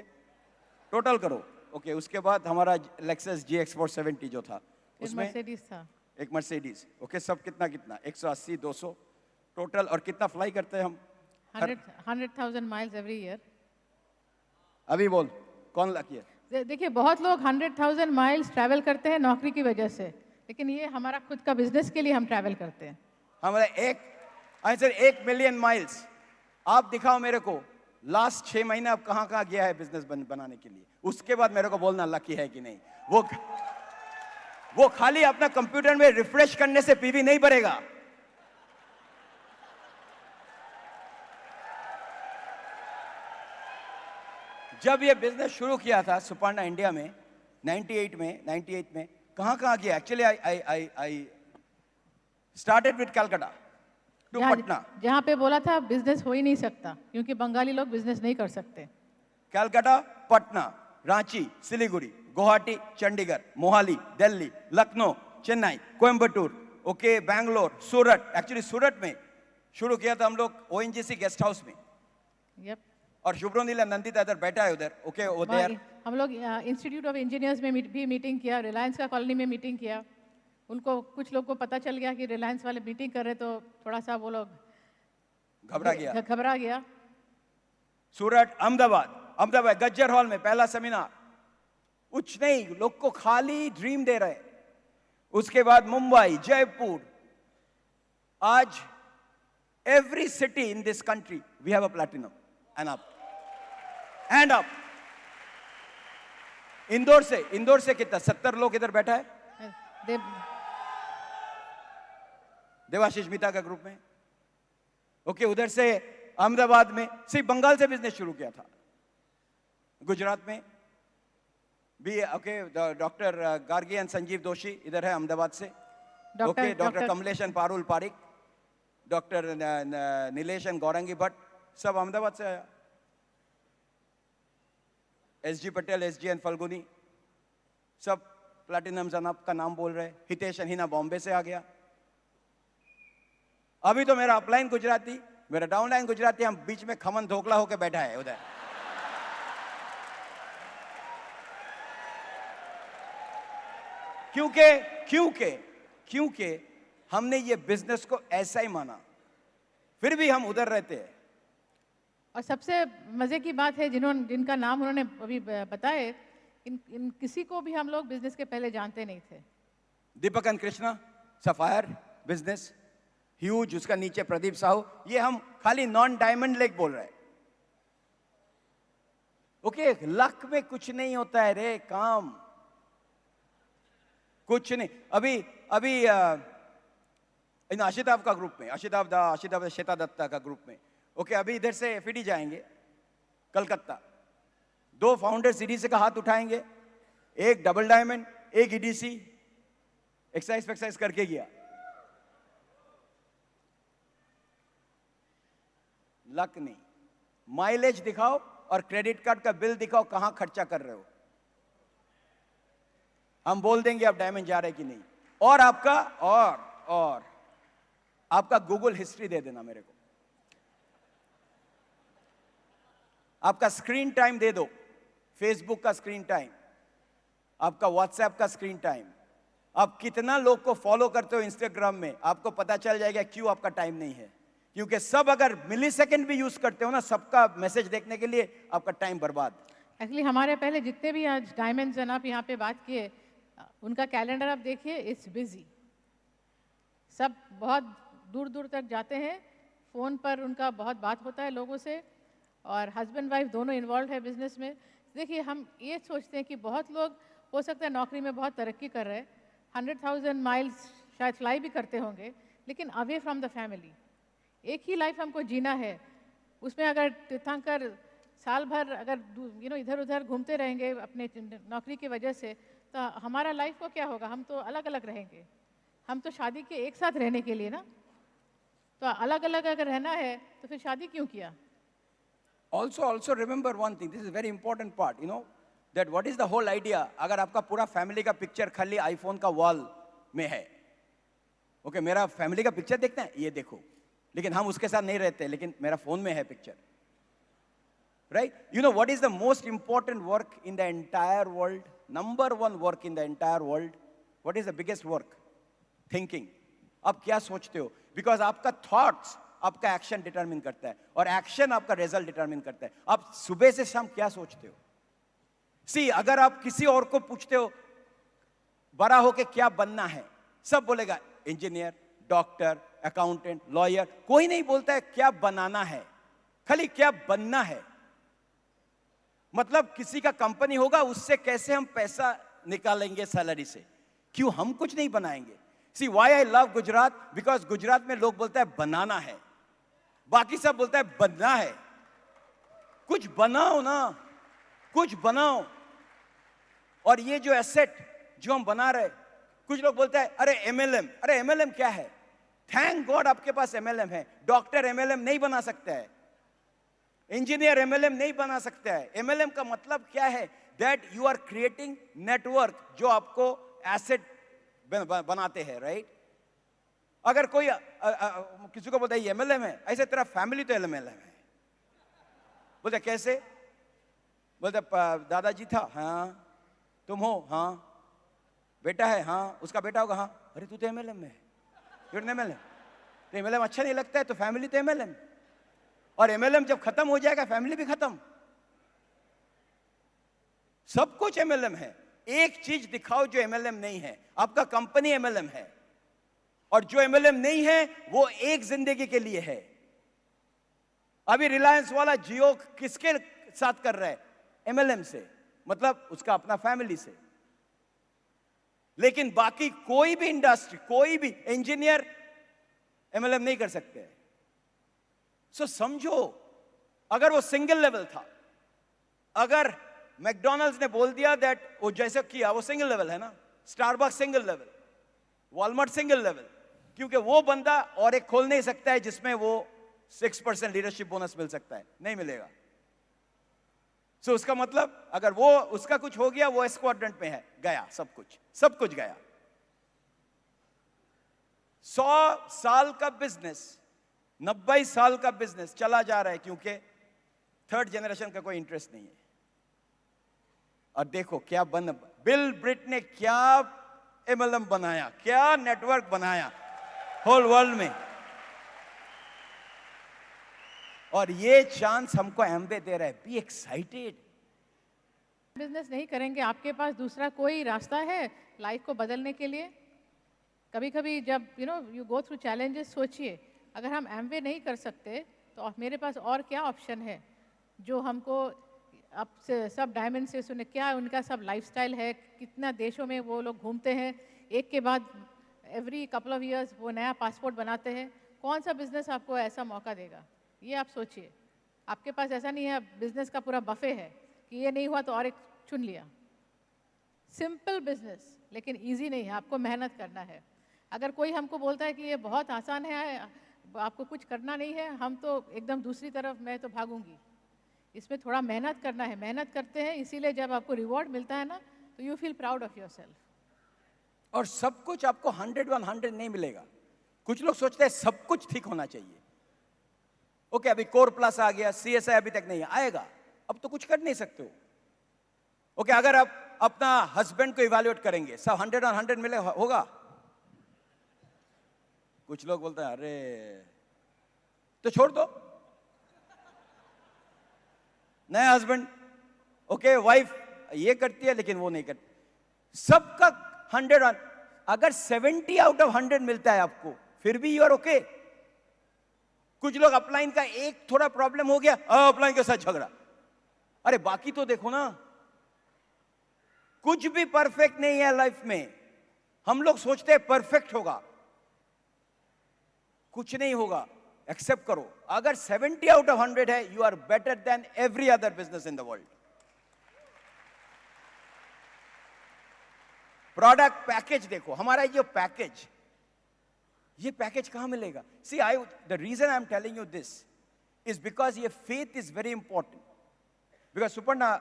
टोटल करो। ओके, उसके बाद हमारा लेक्सस GX 470 जो था, एक उसमें मर्सिडीज था। एक मर्सिडीज। ओके, सब कितना कितना? 180, 200 टोटल। और कितना फ्लाई करते हैं हम? 100,000 माइल्स एवरी ईयर। अभी बोल, कौन लकी है? देखिए, बहुत लोग 100,000 माइल्स ट्रैवल करते हैं नौकरी की वजह से, लेकिन ये हमारा खुद का बिजनेस के लिए हम ट्रैवल करते हैं। हमारे 1 मिलियन माइल्स। आप दिखाओ मेरे को लास्ट 6 महीने आप कहां कहां गया है बिजनेस बनाने के लिए, उसके बाद मेरे को बोलना लकी है कि नहीं। वो खाली अपना कंप्यूटर में रिफ्रेश करने से पीवी नहीं बढ़ेगा। जब ये बिजनेस शुरू किया था सुपर्णा इंडिया में 98 में कहां कहां गया? Actually I started with Calcutta to Patna. जहाँ पे बोला था बिजनेस हो ही नहीं सकता क्योंकि बंगाली लोग बिजनेस नहीं कर सकते। कलकत्ता, पटना, रांची, सिलीगुड़ी, गुवाहाटी, चंडीगढ़, मोहाली, दिल्ली, लखनऊ, चेन्नई, कोयम्बटूर, ओके, बैंगलोर, सूरत। एक्चुअली सूरत में शुरू किया था हम लोग ONGC गेस्ट हाउस में। यप। और शुभ्रो नीला नंदिता इधर बैठा है उधर। ओके, उधर हम लोग इंस्टीट्यूट ऑफ इंजीनियर्स में भी मीटिंग किया, रिलायंस का कॉलोनी में मीटिंग किया। उनको कुछ लोग को पता चल गया कि रिलायंस वाले मीटिंग कर रहे, तो थोड़ा सा वो लोग घबरा गया। सूरत, अहमदाबाद गज्जर हॉल में पहला सेमिनार। कुछ नहीं, लोग को खाली ड्रीम दे रहे। उसके बाद मुंबई, जयपुर। आज every city in this country we have a platinum and up. Indore से कितना? 70 लोग इधर बैठा है देवाशीष मिता का ग्रुप में। ओके, उधर से अहमदाबाद में, सिर्फ बंगाल से बिजनेस शुरू किया था। गुजरात में भी okay, doctor Gargi and Sanjeev Doshi इधर है अहमदाबाद से। Okay, doctor Kamlesh and Parul Parikh, doctor Nilesh and Gaurangi Bhatt, सब अहमदाबाद से आया। SG Patel, SG and Falguni, सब प्लैटिनम जनाब का नाम बोल रहे। हितेश हिना बॉम्बे से आ गया। अभी तो मेरा अपलाइन गुजराती, मेरा डाउनलाइन गुजराती, हम बीच में खमन धोखला होके बैठा है उधर। क्योंकि हमने ये बिजनेस को ऐसा ही माना, फिर भी हम उधर रहते हैं। और सबसे मजे की बात है, जिनका नाम उन्होंने अभी बताए, इन किसी को भी हम लोग बिजनेस के पहले जानते नहीं थे। Deepak and Krishna, sapphire business huge, उसका नीचे प्रदीप साहू। ये हम खाली नॉन डायमंड लेग बोल रहे हैं। ओके, लक में कुछ नहीं होता है रे, काम कुछ नहीं। अभी इन आशिताब का ग्रुप में, आशिताब श्वेता दत्ता का ग्रुप में। ओके, अभी इधर से FED जाएंगे कलकत्ता। 2 फाउंडर CDC का हाथ उठाएंगे, एक डबल डायमंड, एक EDC। एक्सरसाइज करके गया। लक नहीं, माइलेज दिखाओ और क्रेडिट कार्ड का बिल दिखाओ, कहां खर्चा कर रहे हो। हम बोल देंगे आप डायमंड जा रहे कि नहीं। और आपका गूगल हिस्ट्री दे देना मेरे को। आपका स्क्रीन टाइम दे दो, फेसबुक का स्क्रीन टाइम, आपका व्हाट्सएप का स्क्रीन टाइम, आप कितना लोग को फॉलो करते हो इंस्टाग्राम में, आपको पता चल जाएगा क्यों आपका टाइम नहीं है। क्योंकि सब अगर मिलीसेकंड भी यूज करते हो ना, सबका मैसेज देखने के लिए, आपका टाइम बर्बाद। एक्चुअली हमारे पहले जितने भी आज डायमंड जनाब यहाँ पे बात किए, उनका कैलेंडर आप देखिए, इट्स बिजी। सब बहुत दूर दूर तक जाते हैं, फ़ोन पर उनका बहुत बात होता है लोगों से, और हस्बैंड वाइफ दोनों इन्वॉल्व है बिजनेस में। देखिए, हम ये सोचते हैं कि बहुत लोग हो सकता है नौकरी में बहुत तरक्की कर रहे, 100,000 माइल्स शायद फ्लाई भी करते होंगे, लेकिन अवे फ्रॉम द फैमिली। एक ही लाइफ हमको जीना है, उसमें अगर तीर्थंकर साल भर अगर इधर उधर घूमते रहेंगे अपने नौकरी की वजह से, तो हमारा लाइफ को क्या होगा? हम तो अलग अलग रहेंगे। हम तो शादी के एक साथ रहने के लिए ना, तो अलग अलग अगर रहना है तो फिर शादी क्यों किया? Also remember one thing, this is a very important part, that what is the whole idea? अगर आपका पूरा फैमिली का पिक्चर खाली आईफोन का वॉल में है, ओके, मेरा फैमिली का पिक्चर देखते हैं, ये देखो, लेकिन हम उसके साथ नहीं रहते, लेकिन मेरा फोन में है picture, right? What is the most important work in the entire world? Number one work in the entire world. What is the biggest work? Thinking. आप क्या सोचते हो? Because आपका thoughts आपका एक्शन डिटरमिन करता है, और एक्शन आपका रिजल्ट डिटरमिन करता है। आप सुबह से शाम क्या सोचते हो? सी, अगर आप किसी और को पूछते हो बड़ा होके क्या बनना है, सब बोलेगा इंजीनियर, डॉक्टर, अकाउंटेंट, लॉयर, कोई नहीं बोलता है क्या बनाना है, खाली क्या बनना है। मतलब किसी का कंपनी होगा, उससे कैसे हम पैसा निकालेंगे सैलरी से, क्यों हम कुछ नहीं बनाएंगे। See, why I love Gujarat, because Gujarat में लोग बोलते हैं बनाना है, बाकी सब बोलता है बनना है। कुछ बनाओ ना, कुछ बनाओ। और ये जो एसेट जो हम बना रहे, कुछ लोग बोलते हैं अरे एमएलएम, अरे एमएलएम क्या है? थैंक गॉड आपके पास एमएलएम है। डॉक्टर एमएलएम नहीं बना सकता है, इंजीनियर एमएलएम नहीं बना सकता है। एमएलएम का मतलब क्या है? That you are creating network, जो आपको एसेट बनाते हैं, राइट? अगर कोई किसी को बोलता है एमएलएम है, ऐसे तेरा फैमिली तो एमएलएम है। बोलते कैसे? बोलते दादाजी था, हाँ। तुम हो, हाँ। बेटा है, हाँ। उसका बेटा होगा, हाँ। अरे तू तो एमएलएम में है, एमएलएम। तो एमएलएम अच्छा नहीं लगता है तो फैमिली तो एमएलएम, और एमएलएम जब खत्म हो जाएगा फैमिली भी खत्म। सब कुछ एमएलएम है। एक चीज दिखाओ जो एमएलएम नहीं है। आपका कंपनी एमएलएम है, और जो एमएलएम नहीं है वो एक जिंदगी के लिए है। अभी रिलायंस वाला जियो किसके साथ कर रहा है? एमएलएम से, मतलब उसका अपना फैमिली से। लेकिन बाकी कोई भी इंडस्ट्री, कोई भी इंजीनियर एमएलएम नहीं कर सकते। सो समझो, अगर वो सिंगल लेवल था, अगर मैकडॉनल्ड्स ने बोल दिया दैट वो जैसे किया, वो सिंगल लेवल है ना, Starbucks single level, Walmart single level, क्योंकि वो बंदा और एक खोल नहीं सकता है जिसमें वो 6% लीडरशिप बोनस मिल सकता है, नहीं मिलेगा। सो उसका मतलब अगर वो उसका कुछ हो गया, वो स्क्वाड्रेंट में है, गया सब कुछ गया। 100 साल का बिजनेस, 90 साल का बिजनेस चला जा रहा है, क्योंकि थर्ड जनरेशन का कोई इंटरेस्ट नहीं है। और देखो क्या बिल ब्रिट ने क्या एमएलएम बनाया, क्या नेटवर्क बनाया होल वर्ल्ड में। और ये चांस हमको एमवे दे रहा है। Be excited. बिजनेस नहीं करेंगे, आपके पास दूसरा कोई रास्ता है लाइफ को बदलने के लिए? कभी कभी जब यू गो थ्रू चैलेंजेस, सोचिए अगर हम एमवे नहीं कर सकते तो मेरे पास और क्या ऑप्शन है जो हमको अब से सब डायमेंशन से क्या उनका सब लाइफस्टाइल है, कितना देशों में वो लोग घूमते हैं, एक के बाद एवरी कपल ऑफ ईयर्स वो नया पासपोर्ट बनाते हैं। कौन सा बिजनेस आपको ऐसा मौका देगा? ये आप सोचिए। आपके पास ऐसा नहीं है बिजनेस का पूरा बफे है कि ये नहीं हुआ तो और एक चुन लिया। सिंपल बिजनेस, लेकिन इजी नहीं है, आपको मेहनत करना है। अगर कोई हमको बोलता है कि ये बहुत आसान है, आपको कुछ करना नहीं है, हम तो एकदम दूसरी तरफ मैं तो भागूंगी। इसमें थोड़ा मेहनत करना है, मेहनत करते हैं, इसीलिए जब आपको रिवॉर्ड मिलता है ना तो you feel proud of yourself. और सब कुछ आपको 100 नहीं मिलेगा। कुछ लोग सोचते हैं सब कुछ ठीक होना चाहिए। ओके, अभी कोर प्लस आ गया, सीएसआई अभी तक नहीं आएगा, अब तो कुछ कर नहीं सकते हो। ओके, अगर आप अपना हस्बैंड को इवैल्यूएट करेंगे, सब 100 मिले होगा? कुछ लोग बोलते हैं अरे तो छोड़ दो, नया हस्बैंड। ओके, वाइफ ये करती है लेकिन वो नहीं करती। सबका 100, अगर 70 आउट ऑफ 100 मिलता है आपको, फिर भी यू आर ओके। कुछ लोग अपलाइन का एक थोड़ा प्रॉब्लम हो गया, अपलाइन के साथ झगड़ा। अरे बाकी तो देखो ना, कुछ भी परफेक्ट नहीं है लाइफ में। हम लोग सोचते हैं परफेक्ट होगा, कुछ नहीं होगा। एक्सेप्ट करो, अगर 70 आउट ऑफ 100 है, you are better than every other business in the world. Product package देखो, हमारा ये पैकेज, ये पैकेज कहां मिलेगा? See I, the reason I am telling you this is because ये faith is very important. Because Suparna,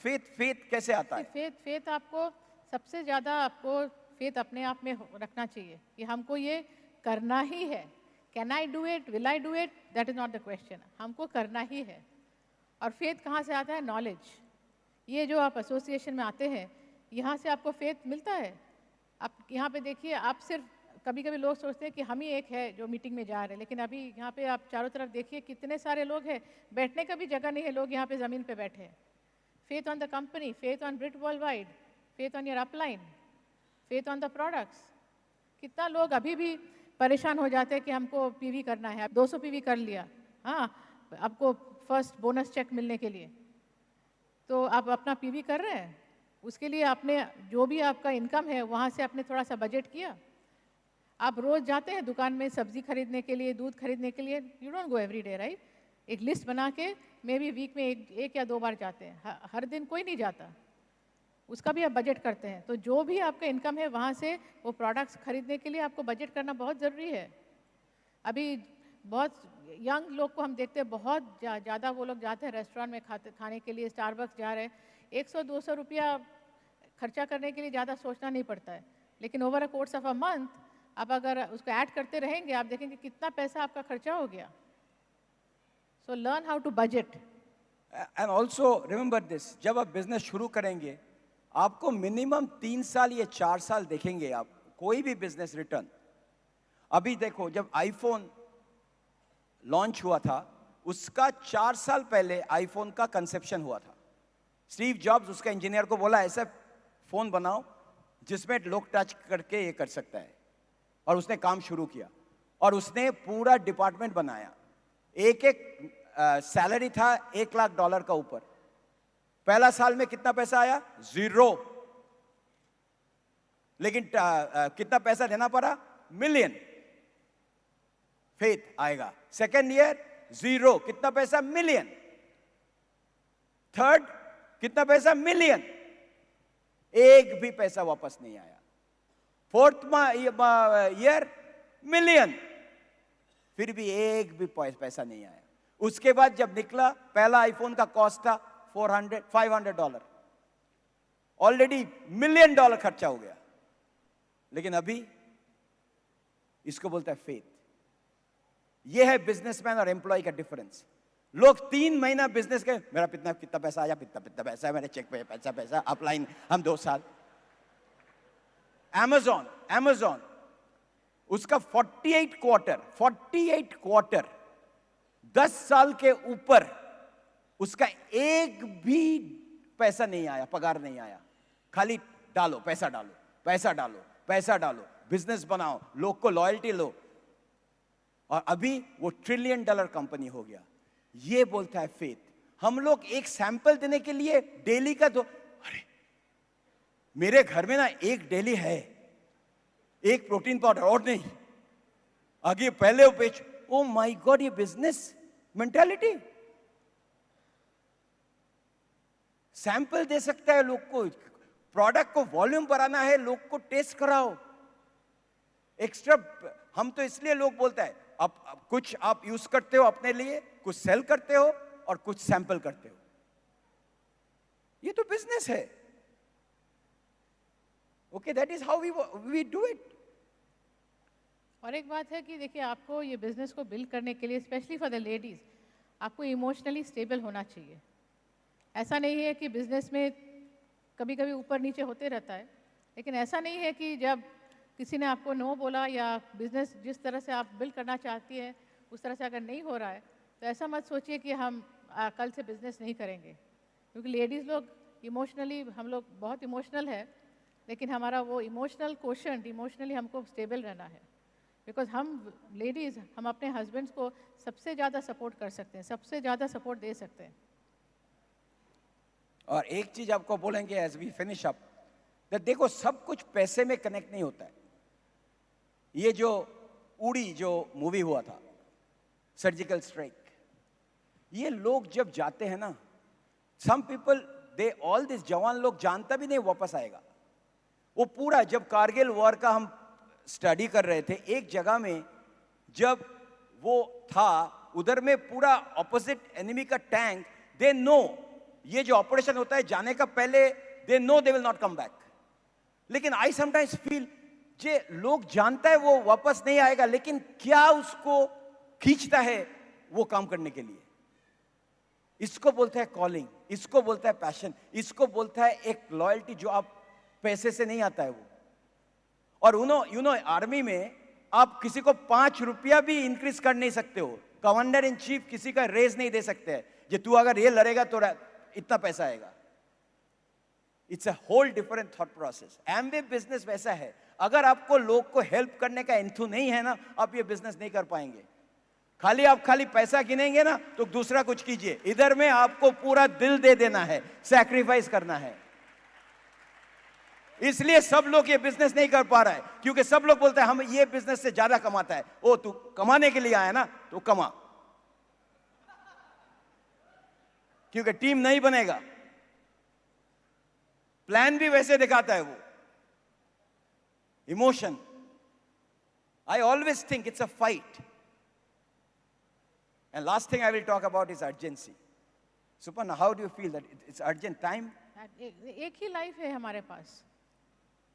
faith कैसे आता है? फेथ आपको सबसे ज़्यादा, आपको फेथ अपने आप में रखना चाहिए कि हमको ये करना ही है। Can I do it, will I do it, that is not the question. हमको करना ही है। और फेथ कहाँ से आता है? नॉलेज। ये जो आप एसोसिएशन में आते हैं, यहाँ से आपको फेथ मिलता है। आप यहाँ पे देखिए, आप सिर्फ, कभी कभी लोग सोचते हैं कि हम ही एक है जो मीटिंग में जा रहे हैं, लेकिन अभी यहाँ पे आप चारों तरफ देखिए कितने सारे लोग हैं, बैठने का भी जगह नहीं है, लोग यहाँ पे ज़मीन पे बैठे हैं। Faith on the company, faith on Brit world wide, faith on your upline, faith on the products. कितना लोग अभी भी परेशान हो जाते हैं कि हमको पीवी करना है, 200 पीवी कर लिया, हाँ, आपको फर्स्ट बोनस चेक मिलने के लिए, तो आप अपना पीवी कर रहे हैं, उसके लिए आपने जो भी आपका इनकम है वहाँ से आपने थोड़ा सा बजट किया। आप रोज़ जाते हैं दुकान में सब्जी खरीदने के लिए, दूध खरीदने के लिए, you don't go every day, right? एक लिस्ट बना के मे बी वीक में एक या 2 बार जाते हैं, हर दिन कोई नहीं जाता, उसका भी आप बजट करते हैं। तो जो भी आपका इनकम है वहाँ से वो प्रोडक्ट्स खरीदने के लिए आपको बजट करना बहुत ज़रूरी है। अभी बहुत यंग लोग को हम देखते हैं, बहुत ज़्यादा वो लोग जाते हैं रेस्टोरेंट में खाने के लिए, स्टारबक्स जा रहे हैं, 100-200 रुपया खर्चा करने के लिए ज़्यादा सोचना नहीं पड़ता है। लेकिन over a course of a month आप अगर उसको ऐड करते रहेंगे, आप देखेंगे कितना पैसा आपका खर्चा हो गया। So learn how to budget. And also remember this, जब आप बिजनेस शुरू करेंगे, आपको मिनिमम 3 साल या 4 साल देखेंगे आप कोई भी बिजनेस रिटर्न। अभी देखो, जब आईफोन लॉन्च हुआ था, उसका 4 साल पहले आईफोन का कंसेप्शन हुआ था। स्टीव जॉब्स उसका इंजीनियर को बोला, ऐसा फोन बनाओ जिसमें लोग टच करके ये कर सकता है, और उसने काम शुरू किया और उसने पूरा डिपार्टमेंट बनाया। एक सैलरी था $1 लाख का ऊपर। पहला साल में कितना पैसा आया? 0। लेकिन कितना पैसा देना पड़ा? $1 मिलियन। फेथ आएगा। सेकेंड ईयर 0, कितना पैसा? $1 मिलियन। थर्ड कितना पैसा? $1 मिलियन। एक भी पैसा वापस नहीं आया। फोर्थ ईयर $1 मिलियन, फिर भी एक भी पैसा नहीं आया। उसके बाद जब निकला, पहला आईफोन का कॉस्ट था $500, ऑलरेडी $1 मिलियन खर्चा हो गया। लेकिन अभी इसको बोलता है फेथ। यह है बिजनेसमैन और एम्प्लॉय का डिफरेंस। लोग 3 महीना बिजनेस के, मेरा कितना पैसा आया, कितना पैसा है, मेरे चेक पे पैसा अपलाइन, हम 2 साल। Amazon उसका 48 क्वार्टर 10 साल के ऊपर उसका एक भी पैसा नहीं आया, पगार नहीं आया। खाली डालो, पैसा डालो, बिजनेस बनाओ, लोग को लॉयल्टी लो, और अभी वो $1 ट्रिलियन कंपनी हो गया। ये बोलता है फेथ। हम लोग एक सैंपल देने के लिए डेली का दो, अरे मेरे घर में ना एक डेली है, एक प्रोटीन पाउडर और नहीं, आगे पहले वो बेच। ओ माय गॉड, ये बिजनेस मेंटालिटी। सैंपल दे सकता है लोग को, प्रोडक्ट को वॉल्यूम बढ़ाना है, लोग को टेस्ट कराओ। एक्स्ट्रा हम तो इसलिए लोग बोलता है, अब कुछ आप यूज करते हो अपने लिए, कुछ सेल करते हो और कुछ सैंपल करते हो। ये तो बिजनेस है। Okay, that is how we do it. और एक बात है कि देखिए, आपको ये बिजनेस को बिल्ड करने के लिए, स्पेशली फॉर द लेडीज, आपको इमोशनली स्टेबल होना चाहिए। ऐसा नहीं है कि बिजनेस में कभी कभी ऊपर नीचे होते रहता है, लेकिन ऐसा नहीं है कि जब किसी ने आपको नो बोला या बिजनेस जिस तरह से आप बिल्ड करना चाहती है उस तरह से अगर नहीं हो रहा है, तो ऐसा मत सोचिए कि हम कल से बिजनेस नहीं करेंगे। क्योंकि लेडीज़ लोग इमोशनली, हम लोग बहुत इमोशनल है, लेकिन हमारा वो इमोशनल क्वोशंट, इमोशनली हमको स्टेबल रहना है। बिकॉज हम लेडीज़, हम अपने हस्बैंड्स को सबसे ज़्यादा सपोर्ट कर सकते हैं, सबसे ज़्यादा सपोर्ट दे सकते हैं। और एक चीज आपको बोलेंगे एज वी फिनिश अप, देखो सब कुछ पैसे में कनेक्ट नहीं होता है। ये जो उड़ी जो मूवी हुआ था, सर्जिकल स्ट्राइक, ये लोग जब जाते हैं ना, some people they all this जवान लोग जानता भी नहीं वापस आएगा। वो पूरा जब कारगिल वॉर का हम स्टडी कर रहे थे, एक जगह में जब वो था, उधर में पूरा ऑपोजिट एनिमी का टैंक, दे नो ये जो ऑपरेशन होता है जाने का पहले, they know they will not come back. लेकिन आई समटाइम्स फील जे लोग जानता है वो वापस नहीं आएगा, लेकिन क्या उसको खींचता है वो काम करने के लिए। इसको बोलता है कॉलिंग, इसको बोलता है पैशन, इसको बोलता है एक लॉयल्टी जो आप पैसे से नहीं आता है वो। और यू नो आर्मी में आप किसी को 5 रुपया भी इंक्रीज कर नहीं सकते हो। कमांडर इन चीफ किसी का रेज नहीं दे सकते हैं, जे तू अगर ये लड़ेगा तो इतना पैसा आएगा। It's a whole different thought process. Amway business वैसा है, अगर आपको लोग को हेल्प करने का इंथू नहीं है ना, आप ये बिजनेस नहीं कर पाएंगे। आप खाली पैसा गिनेंगे ना तो दूसरा कुछ कीजिए। इधर में आपको पूरा दिल दे देना है, सैक्रिफाइस करना है। इसलिए सब लोग ये बिजनेस नहीं कर पा रहा है, क्योंकि सब लोग बोलते हैं हम ये बिजनेस से ज्यादा कमाता है। ओ तू कमाने के लिए आया ना तो कमा, क्योंकि टीम नहीं बनेगा। प्लान भी वैसे दिखाता है वो, emotion. I always think it's a fight. And last thing I will talk about is urgency. Suparna, how do you feel that it's urgent time? एक ही लाइफ है हमारे पास,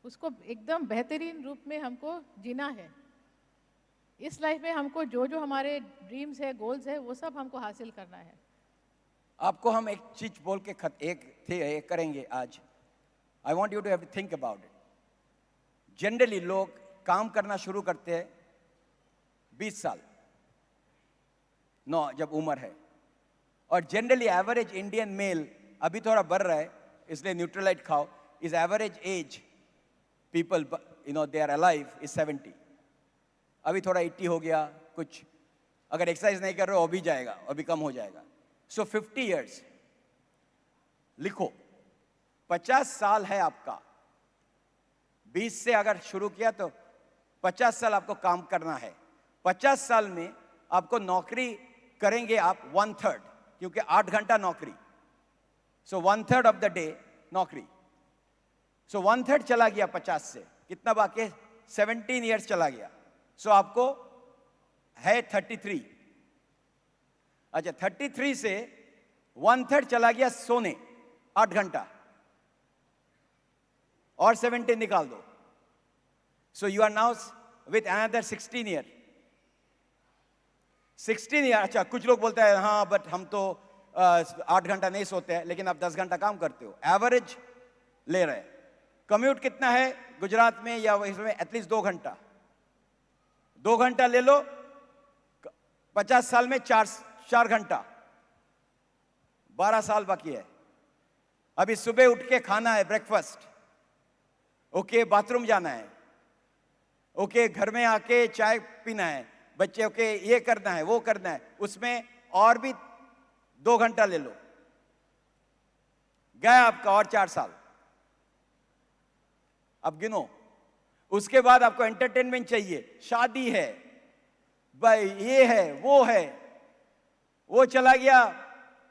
उसको एकदम बेहतरीन रूप में हमको जीना है। इस लाइफ में हमको जो जो हमारे ड्रीम्स है, गोल्स है, वो सब हमको हासिल करना है। आपको हम एक चीज बोल के एक करेंगे आज। I want you to have to think about it. Generally लोग काम करना शुरू करते हैं 20 साल जब उम्र है, और जनरली एवरेज इंडियन मेल, अभी थोड़ा बढ़ रहा है इसलिए न्यूट्रलाइट खाओ, is average age people they are alive is 70। अभी थोड़ा 80 हो गया कुछ, अगर एक्सरसाइज नहीं कर रहे हो अभी जाएगा, अभी कम हो जाएगा। सो 50 years लिखो, 50 साल है आपका। 20 से अगर शुरू किया तो 50 साल आपको काम करना है। 50 साल में आपको नौकरी करेंगे आप 1/3, क्योंकि 8 घंटा नौकरी। सो 1/3 ऑफ द डे नौकरी। सो 1/3 चला गया 50 से, कितना बाकी है? 17 years चला गया। सो आपको है 33। अच्छा, 33 से 1/3 चला गया सोने, 8 घंटा, और 17 निकाल दो। So you are now with another 16 years। 16 years। अच्छा, कुछ लोग बोलते हैं हाँ बट हम तो 8 घंटा नहीं सोते हैं, लेकिन आप 10 घंटा काम करते हो। एवरेज ले रहे। कम्यूट कितना है गुजरात में या इसमें? एटलीस्ट 2 घंटा। 2 घंटा ले लो, 50 साल में 4 घंटा, 12 साल बाकी है। अभी सुबह उठ के खाना है ब्रेकफास्ट, ओके, बाथरूम जाना है, ओके, घर में आके चाय पीना है, बच्चे ओके ये करना है वो करना है, उसमें और भी 2 घंटा ले लो, गया आपका और 4 साल। अब गिनो। उसके बाद आपको एंटरटेनमेंट चाहिए, शादी है भाई, ये है वो चला गया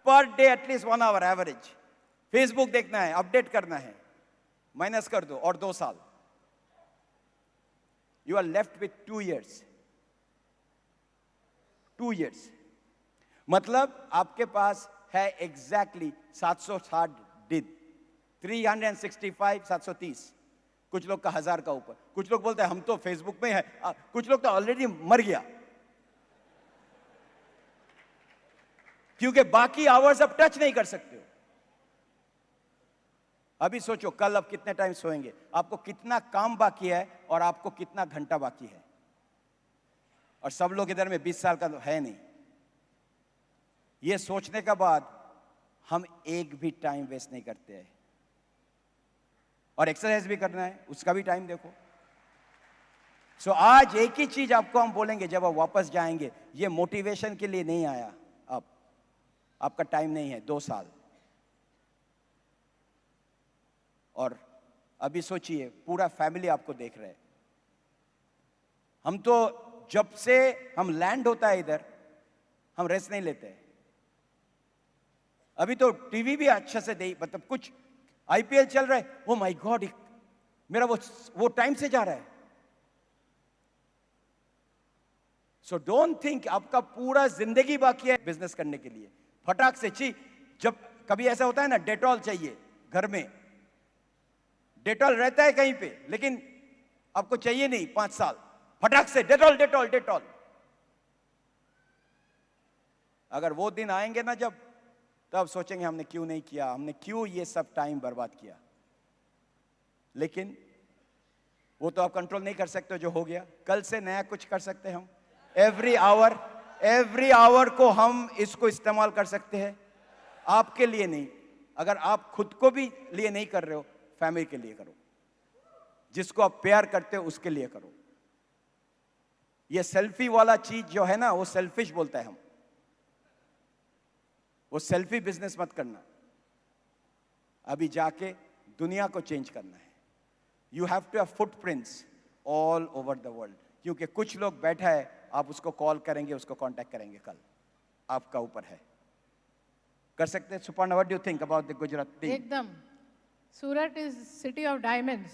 per day at least 1 hour average. Facebook देखना है, अपडेट करना है, माइनस कर दो और 2 साल। You are left with 2 years। 2 years मतलब आपके पास है एग्जैक्टली 760 दिन, 365, 730। कुछ लोग का 1000 का ऊपर। कुछ लोग बोलते हैं हम तो फेसबुक में है, कुछ लोग तो ऑलरेडी मर गया, क्योंकि बाकी आवर्स अब टच नहीं कर सकते हो। अभी सोचो कल आप कितने टाइम सोएंगे, आपको कितना काम बाकी है और आपको कितना घंटा बाकी है। और सब लोग इधर में 20 साल का तो है नहीं। ये सोचने के बाद हम एक भी टाइम वेस्ट नहीं करते हैं। और एक्सरसाइज भी करना है, उसका भी टाइम देखो। सो आज एक ही चीज आपको हम बोलेंगे जब आप वापस जाएंगे, ये मोटिवेशन के लिए नहीं आया, आपका टाइम नहीं है 2 साल। और अभी सोचिए पूरा फैमिली आपको देख रहे हैं। हम तो जब से हम लैंड होता है इधर, हम रेस्ट नहीं लेते हैं। अभी तो टीवी भी अच्छे से नहीं, मतलब कुछ आईपीएल चल रहा है, ओ माय गॉड, मेरा वो टाइम से जा रहा है। सो डोंट थिंक आपका पूरा जिंदगी बाकी है बिजनेस करने के लिए। फटाक से जब कभी ऐसा होता है ना, डेटॉल चाहिए घर में, डेटॉल रहता है कहीं पे, लेकिन आपको चाहिए नहीं 5 साल, फटाक से डेटॉल डेटॉल डेटॉल। अगर वो दिन आएंगे ना जब, तब सोचेंगे हमने क्यों नहीं किया, हमने क्यों ये सब टाइम बर्बाद किया। लेकिन वो तो आप कंट्रोल नहीं कर सकते जो हो गया। कल से नया कुछ कर सकते हैं हम। एवरी आवर को हम इसको इस्तेमाल कर सकते हैं, आपके लिए नहीं। अगर आप खुद को भी लिए नहीं कर रहे हो, फैमिली के लिए करो, जिसको आप प्यार करते हो उसके लिए करो। ये सेल्फी वाला चीज जो है ना, वो सेल्फिश बोलता है हम, वो सेल्फी बिजनेस मत करना। अभी जाके दुनिया को चेंज करना है। You have to have footprints all over the world, क्योंकि कुछ लोग बैठा है, आप उसको कॉल करेंगे, उसको कांटेक्ट करेंगे, कल आपका ऊपर है। कर सकते हैं। Suparna, what do you think about the Gujarat team? एकदम। सूरत इज सिटी ऑफ डायमंड्स।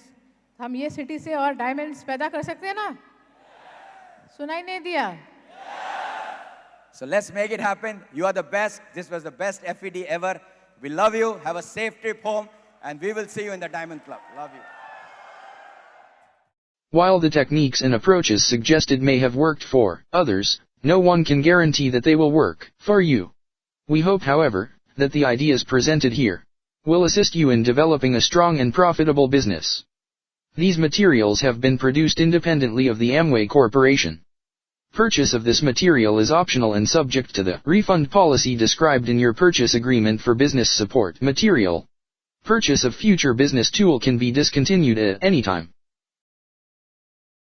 हम ये सिटी से और डायमंड्स पैदा कर सकते हैं ना? सुनाई नहीं दिया? So let's make it happen. You are the best. This was the best FED ever. We love you. Have a safe trip home, and we will see you in the Diamond Club. Love you. While the techniques and approaches suggested may have worked for others, no one can guarantee that they will work for you. We hope, however, that the ideas presented here will assist you in developing a strong and profitable business. These materials have been produced independently of the Amway Corporation. Purchase of this material is optional and subject to the refund policy described in your purchase agreement for business support material. Purchase of future business tool can be discontinued at any time.